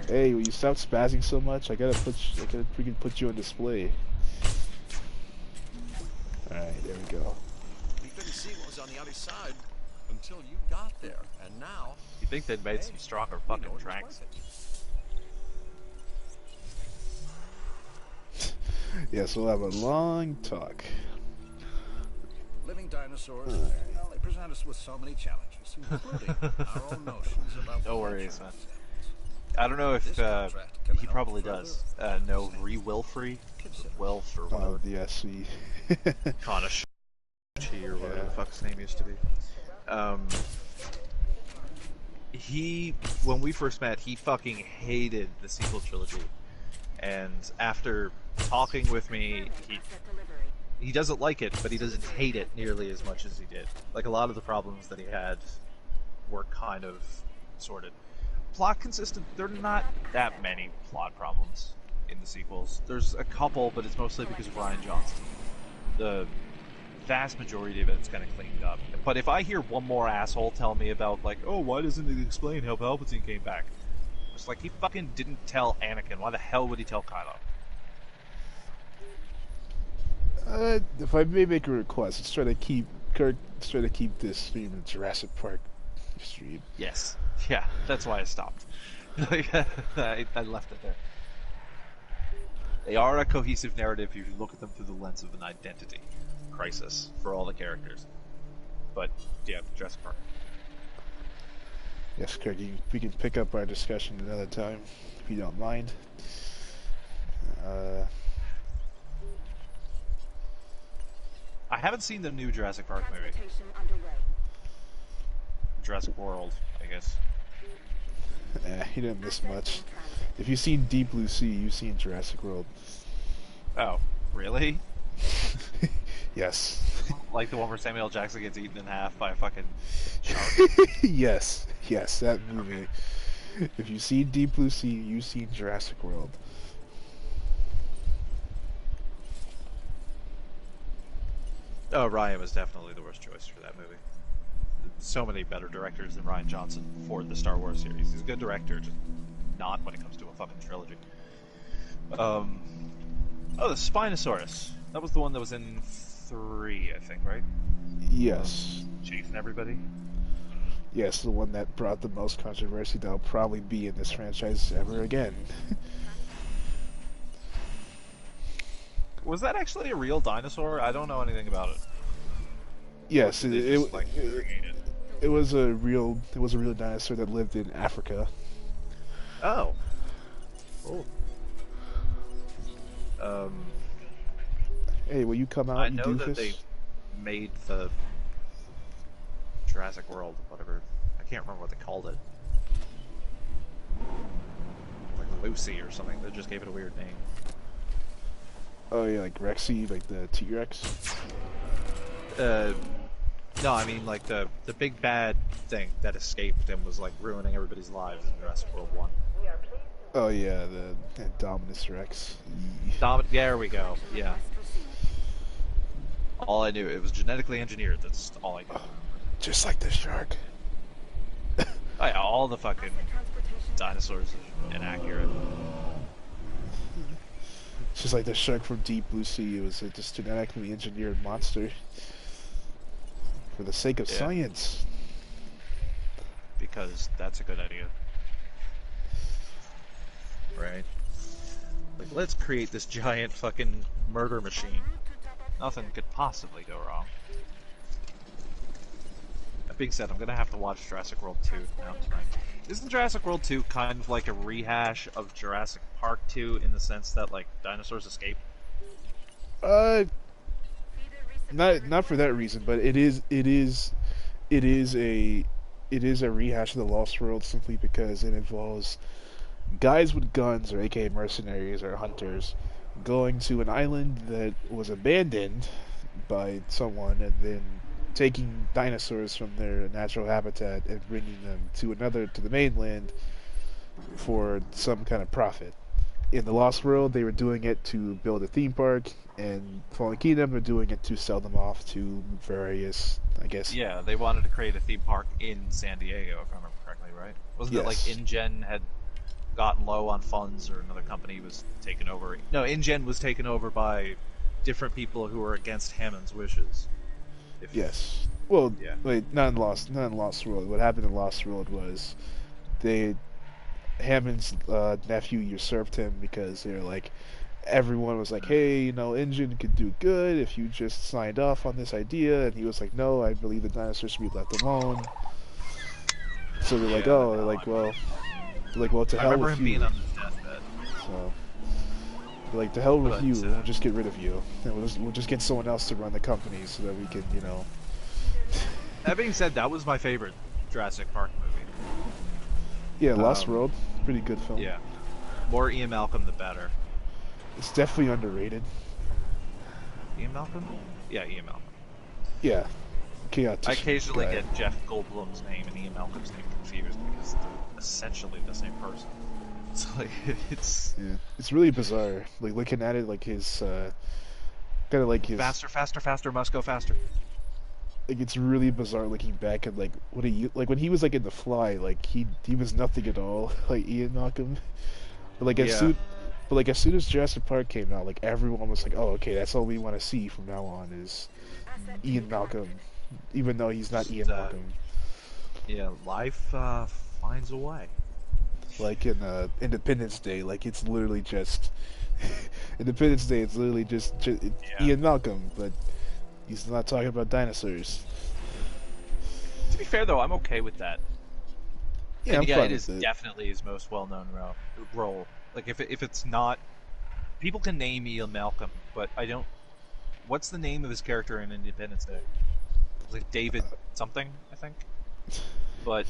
Hey, will you stop spazzing so much? I gotta freaking put you on display. Alright, there we go. We couldn't see what was on the other side until you got there, and now. You think they'd made some stronger fucking tracks? Yes, we'll have a long talk. Living dinosaurs, well, they present us with so many challenges, including our own notions about No worries, man. I don't know if he probably does know re-Wilfrey, Wilf or whatever. Yes, we. Kanashi or whatever the fuck his name used to be. When we first met, he fucking hated the sequel trilogy, and after talking with me, he doesn't like it, but he doesn't hate it nearly as much as he did. Like, a lot of the problems that he had were kind of sorted. Plot consistent, there are not that many plot problems in the sequels. There's a couple, but it's mostly because of Rian Johnson. The vast majority of it's kind of cleaned up. But if I hear one more asshole tell me about, like, oh, why doesn't it explain how Palpatine came back? It's like, he fucking didn't tell Anakin. Why the hell would he tell Kylo? If I may make a request, let's try to keep this stream in Jurassic Park stream. Yes. Yeah, that's why I stopped. I left it there. They are a cohesive narrative if you look at them through the lens of an identity crisis for all the characters. But, yeah, Jurassic Park. Yes, Craig, we can pick up our discussion another time, if you don't mind. I haven't seen the new Jurassic Park movie. Jurassic World, I guess. You didn't miss much. If you've seen Deep Blue Sea, you've seen Jurassic World. Oh, really? Yes. Like the one where Samuel Jackson gets eaten in half by a fucking shark? Yes, that movie. Okay. If you've seen Deep Blue Sea, you've seen Jurassic World. Oh, Ryan was definitely the worst choice for that movie. So many better directors than Rian Johnson for the Star Wars series. He's a good director, just not when it comes to a fucking trilogy. Oh, the Spinosaurus. That was the one that was in 3, I think, right? Yes. Chasing everybody? Yes, the one that brought the most controversy that'll probably be in this franchise ever again. Was that actually a real dinosaur? I don't know anything about it. Yes, it was a real dinosaur that lived in Africa. Oh. Hey, will you come out? I and know do that this? they made the Jurassic World, whatever. I can't remember what they called it. Like Lucy or something. They just gave it a weird name. Oh yeah, like Rexy, like the T-Rex. No, I mean like the big bad thing that escaped and was like ruining everybody's lives in Jurassic World 1. Oh yeah, the Dominus Rex. There we go. Yeah. All I knew, it was genetically engineered. That's all I knew. Just like the shark. Oh, yeah, all the fucking dinosaurs are inaccurate. It's just like the shark from Deep Blue Sea. It was just genetically engineered monster. For the sake of science. Because that's a good idea. Right? Like, let's create this giant fucking murder machine. Nothing could possibly go wrong. That being said, I'm gonna have to watch Jurassic World 2 now tonight. Isn't Jurassic World 2 kind of like a rehash of Jurassic Park 2 in the sense that, like, dinosaurs escape? Not for that reason, but it is a rehash of the Lost World simply because it involves guys with guns, or aka mercenaries or hunters, going to an island that was abandoned by someone and then taking dinosaurs from their natural habitat and bringing them to the mainland for some kind of profit. in the Lost World, they were doing it to build a theme park, and Fallen Kingdom, they're doing it to sell them off to various, I guess. Yeah, they wanted to create a theme park in San Diego, if I remember correctly, right? Wasn't it like Yes. InGen had gotten low on funds, or another company was taken over? No, InGen was taken over by different people who were against Hammond's wishes. If Yes. Well, yeah, wait, not in Lost World. What happened in Lost World was they Hammond's nephew usurped him because they're like everyone was like, hey, Engine could do good if you just signed off on this idea, and he was like, no, I believe the dinosaurs should be left alone. So they're like, yeah, oh, no, they're like, well, to I hell remember with him being you. on his deathbed. So they're like, to hell with But you. We'll just get rid of you, and we'll just get someone else to run the company so that we can, that being said, that was my favorite Jurassic Park movie. Yeah, Lost World, pretty good film. Yeah, more Ian Malcolm the better. It's definitely underrated. Ian Malcolm? Yeah, Ian Malcolm. Yeah. Chaotic I occasionally guy. get Jeff Goldblum's name and Ian Malcolm's name confused because they're essentially the same person. It's like, Yeah, it's really bizarre. Like looking at it, like his kind of like his faster, must go faster. like it's really bizarre looking back at like what he like when he was like in The Fly, like he was nothing at all, like Ian Malcolm. But like as soon as Jurassic Park came out, like everyone was like, oh, okay, that's all we want to see from now on is Ian Malcolm, even though he's not Ian Malcolm. Yeah, life finds a way. Like in Independence Day, like it's literally just Independence Day. It's literally just Ian Malcolm, but he's not talking about dinosaurs. To be fair, though, I'm okay with that. Yeah, And I'm yeah, fine it with is it. definitely his most well-known role. Like, if it's not, people can name Ian Malcolm, but I don't. What's the name of his character in Independence Day? It's like David something, I think. But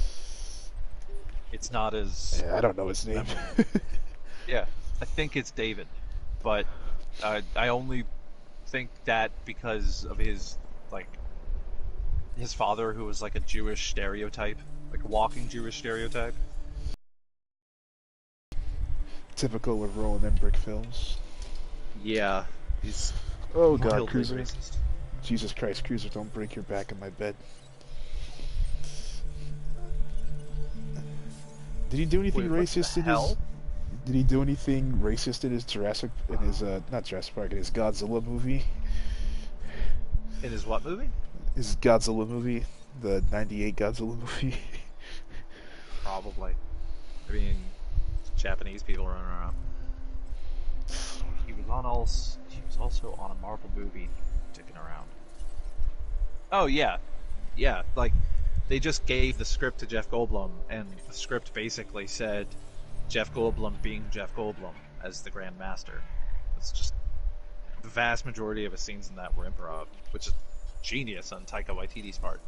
it's not as. Yeah, I don't know his name. Yeah, I think it's David, but I only think that because of his father, who was like a Jewish stereotype, like a walking Jewish stereotype. Typical of Roland Emmerich films. Yeah, he's Oh God, mildly Cruiser! racist. Jesus Christ, Cruiser! Don't break your back in my bed. Did he do anything Wait, what racist the in hell? his? Did he do anything racist in his not Jurassic Park, in his Godzilla movie? In his what movie? His Godzilla movie, the '98 Godzilla movie. Probably. I mean, Japanese people running around. He was also on a Marvel movie, sticking around. Oh yeah, yeah. Like they just gave the script to Jeff Goldblum, and the script basically said Jeff Goldblum being Jeff Goldblum as the Grand Master. It's just the vast majority of his scenes in that were improv, which is genius on Taika Waititi's part.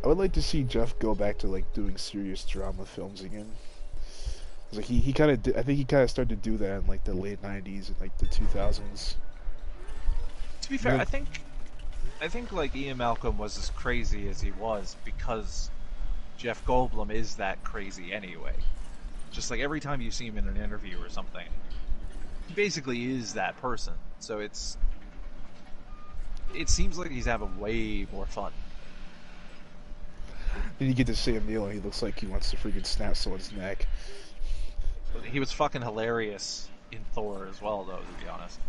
I would like to see Jeff go back to like doing serious drama films again. Like he kind of I think he kind of started to do that in like the late '90s and like the 2000s. To be fair, Yeah. I think like Ian Malcolm was as crazy as he was because Jeff Goldblum is that crazy anyway. Just like every time you see him in an interview or something, he basically is that person. So it seems like he's having way more fun. Then you get to Sam Neill and he looks like he wants to freaking snap someone's neck. He was fucking hilarious in Thor as well, though, to be honest.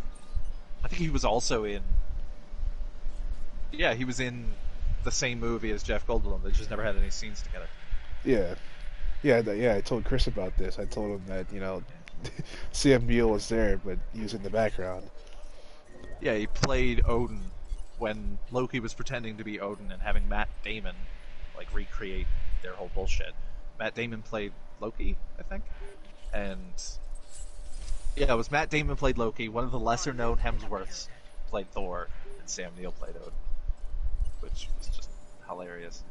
I think he was also in. Yeah, he was in the same movie as Jeff Goldblum. They just never had any scenes together. Yeah. Yeah, I told Chris about this. I told him that, Sam Neill was there, but he was in the background. Yeah, he played Odin when Loki was pretending to be Odin and having Matt Damon like recreate their whole bullshit. Matt Damon played Loki, I think, and yeah, it was Matt Damon played Loki. One of the lesser known Hemsworths played Thor, and Sam Neill played Odin, which was just hilarious.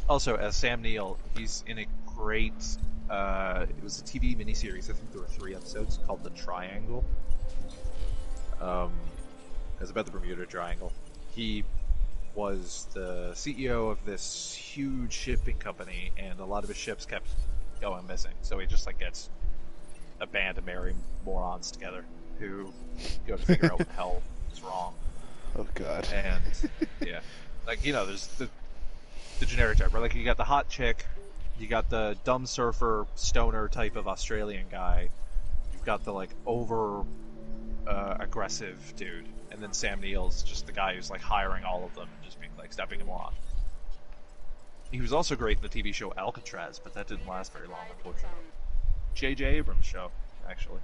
Also, as Sam Neill, he's in a great. It was a TV miniseries. I think there were 3 episodes called The Triangle. It was about the Bermuda Triangle. He was the CEO of this huge shipping company, and a lot of his ships kept going missing. So he just like gets a band of merry morons together who go to figure out what the hell is wrong. Oh God. And yeah, like there's the generic type, right? Like you got the hot chick, you got the dumb surfer stoner type of Australian guy, you've got the like over aggressive dude, and then Sam Neill's just the guy who's like hiring all of them and just being like stepping them on. He was also great in the TV show Alcatraz, but that didn't last very long, unfortunately. J.J. Abrams' show, actually.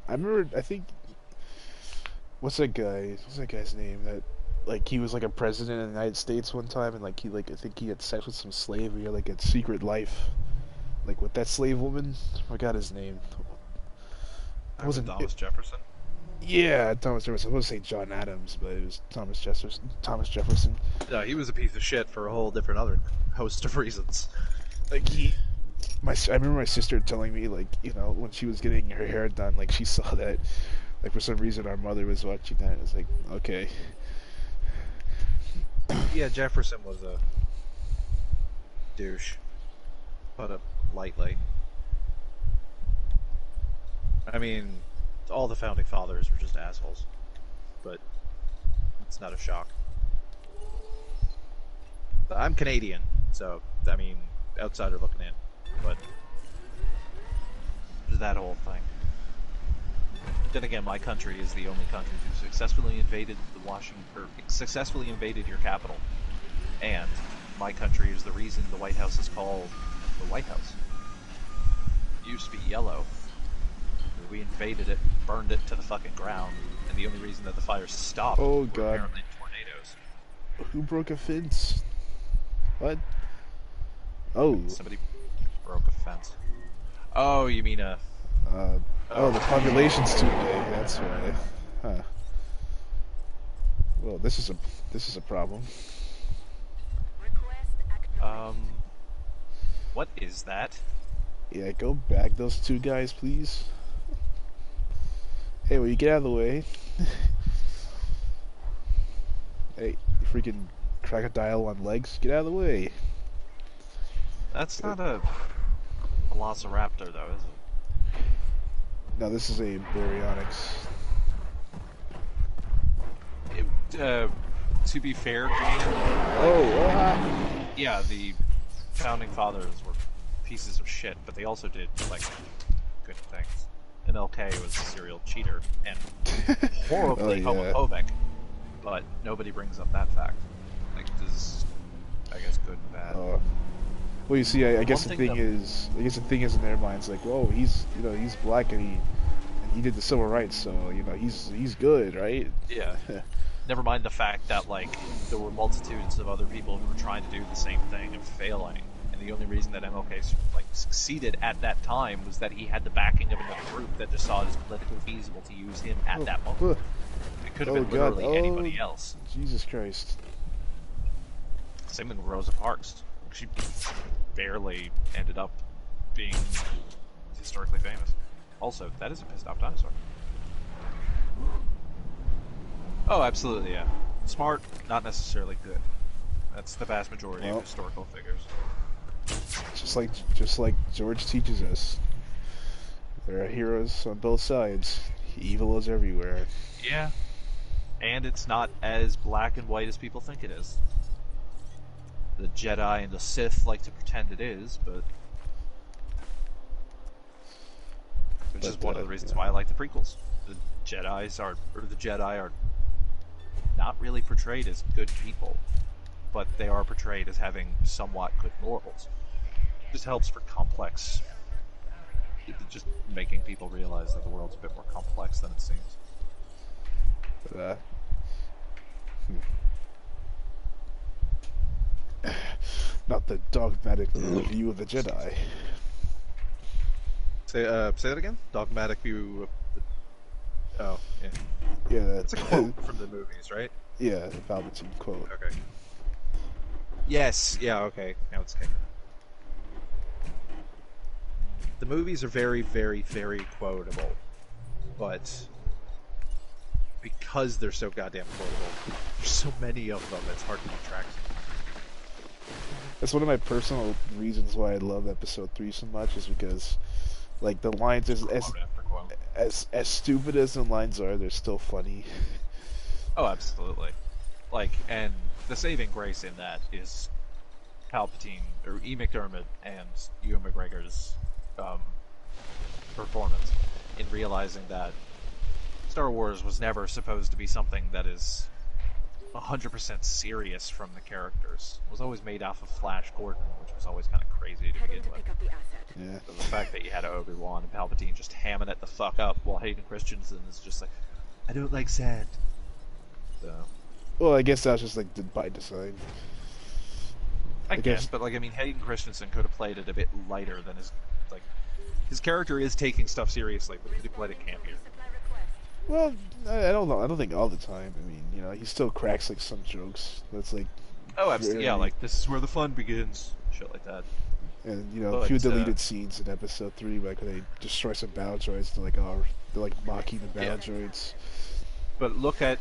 I remember. I think. What's that guy? What's that guy's name? That like he was like a president of the United States one time, and like he like I think he had sex with some slave. Or he had like a secret life, like with that slave woman. I forgot his name. It wasn't Thomas Jefferson. Yeah, Thomas Jefferson. I was going to say John Adams, but it was Thomas Jefferson. Thomas Jefferson. No, he was a piece of shit for a whole different other host of reasons. Like I remember my sister telling me, like, when she was getting her hair done, like she saw that, like for some reason our mother was watching that. It was like, okay. Yeah, Jefferson was a douche. Put it lightly. I mean, all the founding fathers were just assholes, but it's not a shock. But I'm Canadian, so I mean, outsider looking in, but there's that whole thing. Then again, my country is the only country who successfully invaded successfully invaded your capital, and my country is the reason the White House is called the White House. It used to be yellow. We invaded it, burned it to the fucking ground, and the only reason that the fires stopped were apparently tornadoes. Who broke a fence? What? Oh. Somebody broke a fence. Oh, you mean the population's too big. That's why. Huh. Well, this is a problem. What is that? Yeah, go back those two guys, please. Hey, will you get out of the way? Hey, you freaking crocodile on legs, get out of the way. That's not a velociraptor, though, is it? No, this is a baryonyx. To be fair, Gene, yeah, the founding fathers were pieces of shit, but they also did, like, good things. MLK was a serial cheater and horribly homophobic, but nobody brings up that fact. Like, this is, I guess, good and bad. Well, you see, I guess the thing is in their minds, like, whoa, he's black and he did the civil rights, so he's good, right? Yeah. Never mind the fact that like there were multitudes of other people who were trying to do the same thing and failing, and the only reason that MLK like succeeded at that time was that he had the backing of another group that just saw it as politically feasible to use him at that moment. It could have been literally anybody else. Jesus Christ. Same thing with Rosa Parks. She barely ended up being historically famous. Also, that is a pissed off dinosaur. Oh, absolutely, yeah. Smart, not necessarily good. That's the vast majority of historical figures. Just like George teaches us, there are heroes on both sides. Evil is everywhere. Yeah, and it's not as black and white as people think it is. The Jedi and the Sith like to pretend it is, but which is one of the reasons why I like the prequels. The Jedi are not really portrayed as good people, but they are portrayed as having somewhat good morals. It just helps for complex, just making people realize that the world's a bit more complex than it seems. Not the dogmatic view of the Jedi. Say that again? Dogmatic view of the... Oh, yeah. Yeah, that's a quote from the movies, right? Yeah, the Palpatine quote. Okay. Yes, yeah, okay. Now it's kicking. The movies are very, very, very quotable, but because they're so goddamn quotable, there's so many of them, it's hard to keep track. That's one of my personal reasons why I love episode 3 so much, is because like the lines, Just quote after quote. as stupid as the lines are, they're still funny. Oh, absolutely. Like, and the saving grace in that is Palpatine or E. McDermott and Ewan McGregor's um, performance in realizing that Star Wars was never supposed to be something that is 100% serious from the characters. It was always made off of Flash Gordon, which was always kind of crazy to Heading begin to with. pick up the asset. Yeah. So the fact that you had Obi-Wan and Palpatine just hamming it the fuck up while Hayden Christensen is just like, I don't like sand. So, Well, I guess that's just like by design. I guess- guess, but like, I mean, Hayden Christensen could have played it a bit lighter than his character is taking stuff seriously, but he played it campier. Supply request. Well, I don't know. I don't think all the time. I mean, you know, he still cracks like some jokes. That's like, Oh, absolutely. Yeah, very- like, this is where the fun begins. Shit like that. and you know, But, a few deleted scenes in episode 3, like when they destroy some battle droids. They're like mocking the battle droids. But look at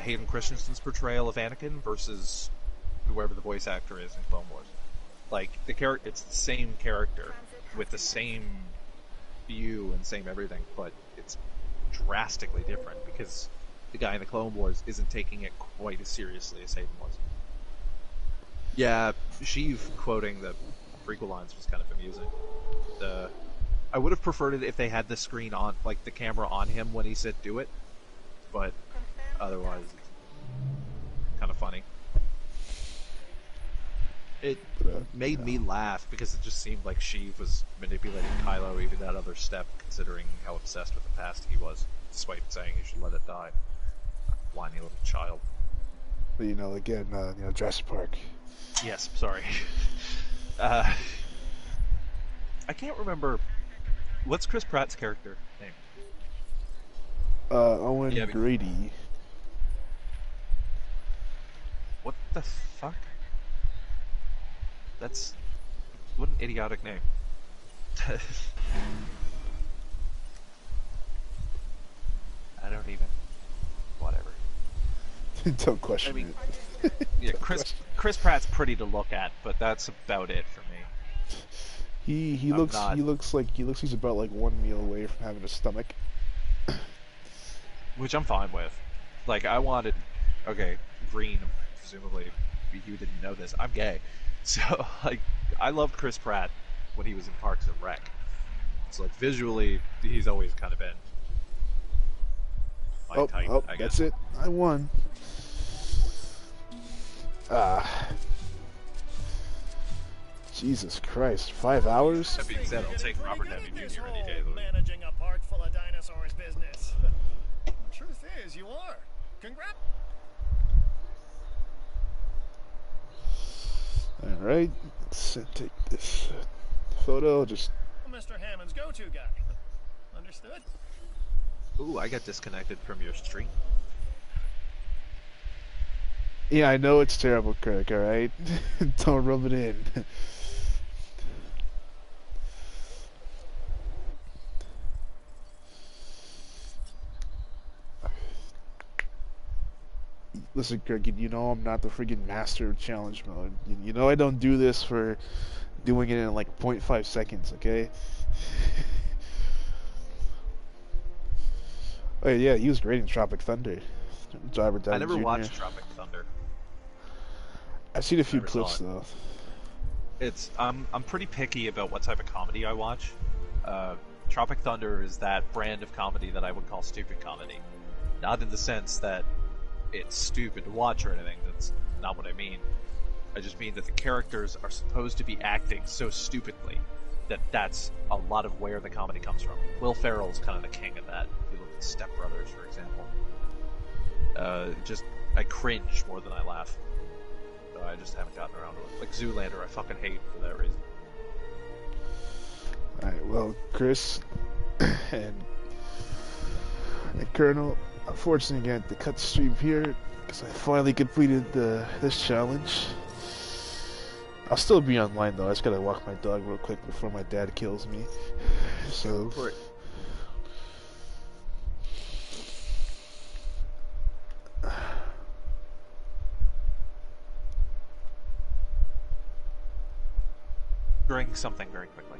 Hayden Christensen's portrayal of Anakin versus whoever the voice actor is in Clone Wars. Like, it's the same character with the same view and same everything, but it's drastically different because the guy in the Clone Wars isn't taking it quite as seriously as Hayden was. Yeah, Sheev quoting the prequel lines was kind of amusing. I would have preferred it if they had the screen on, like the camera on him when he said do it, but otherwise, it's kind of funny. It made me laugh because it just seemed like Sheev was manipulating Kylo even that other step, considering how obsessed with the past he was, despite saying he should let it die. Whiny little child. But you know, again, you know, Jurassic Park. Yes, sorry. I can't remember. What's Chris Pratt's character name? Owen Yeah, but- Grady. What the fuck? What an idiotic name. I don't even. Whatever. Don't question I mean, it. Yeah, Chris Pratt's pretty to look at, but that's about it for me. He I'm looks not- he looks he's about like one meal away from having a stomach. Which I'm fine with. Like, I wanted... Okay, Green, presumably, you didn't know this. I'm gay. So, like, I loved Chris Pratt when he was in Parks and Rec. So, like, visually, he's always kind of been my type, I guess. That's it. I won. Jesus Christ, 5 hours? That being said, I'll take Robert Downey Jr. any day. Though. Managing a park full of dinosaurs business. The truth is, you are. Congrats. Alright, let's take this photo, just... Mr. Hammond's go-to guy. Understood? Ooh, I got disconnected from your stream. Yeah, I know it's terrible, Kirk, alright? Don't rub it in. Listen, Kirk, you know I'm not the friggin' master of challenge mode. You know I don't do this for doing it in like 0.5 seconds, okay? Oh yeah, he was great in Tropic Thunder. Robert Downey I never Jr. watched Tropic Thunder. I've seen a few Never saw clips it. though. It's I'm pretty picky about what type of comedy I watch. Tropic Thunder is that brand of comedy that I would call stupid comedy. Not in the sense that it's stupid to watch or anything. That's not what I mean. I just mean that the characters are supposed to be acting so stupidly that that's a lot of where the comedy comes from. Will Ferrell's kind of the king of that. If you look at Step Brothers, for example. I cringe more than I laugh. So I just haven't gotten around to it. Like Zoolander, I fucking hate for that reason. Alright, well, Chris and Colonel, unfortunately, I had to cut the stream here because I finally completed this challenge. I'll still be online though. I just gotta walk my dog real quick before my dad kills me. So. For it. drink something very quickly.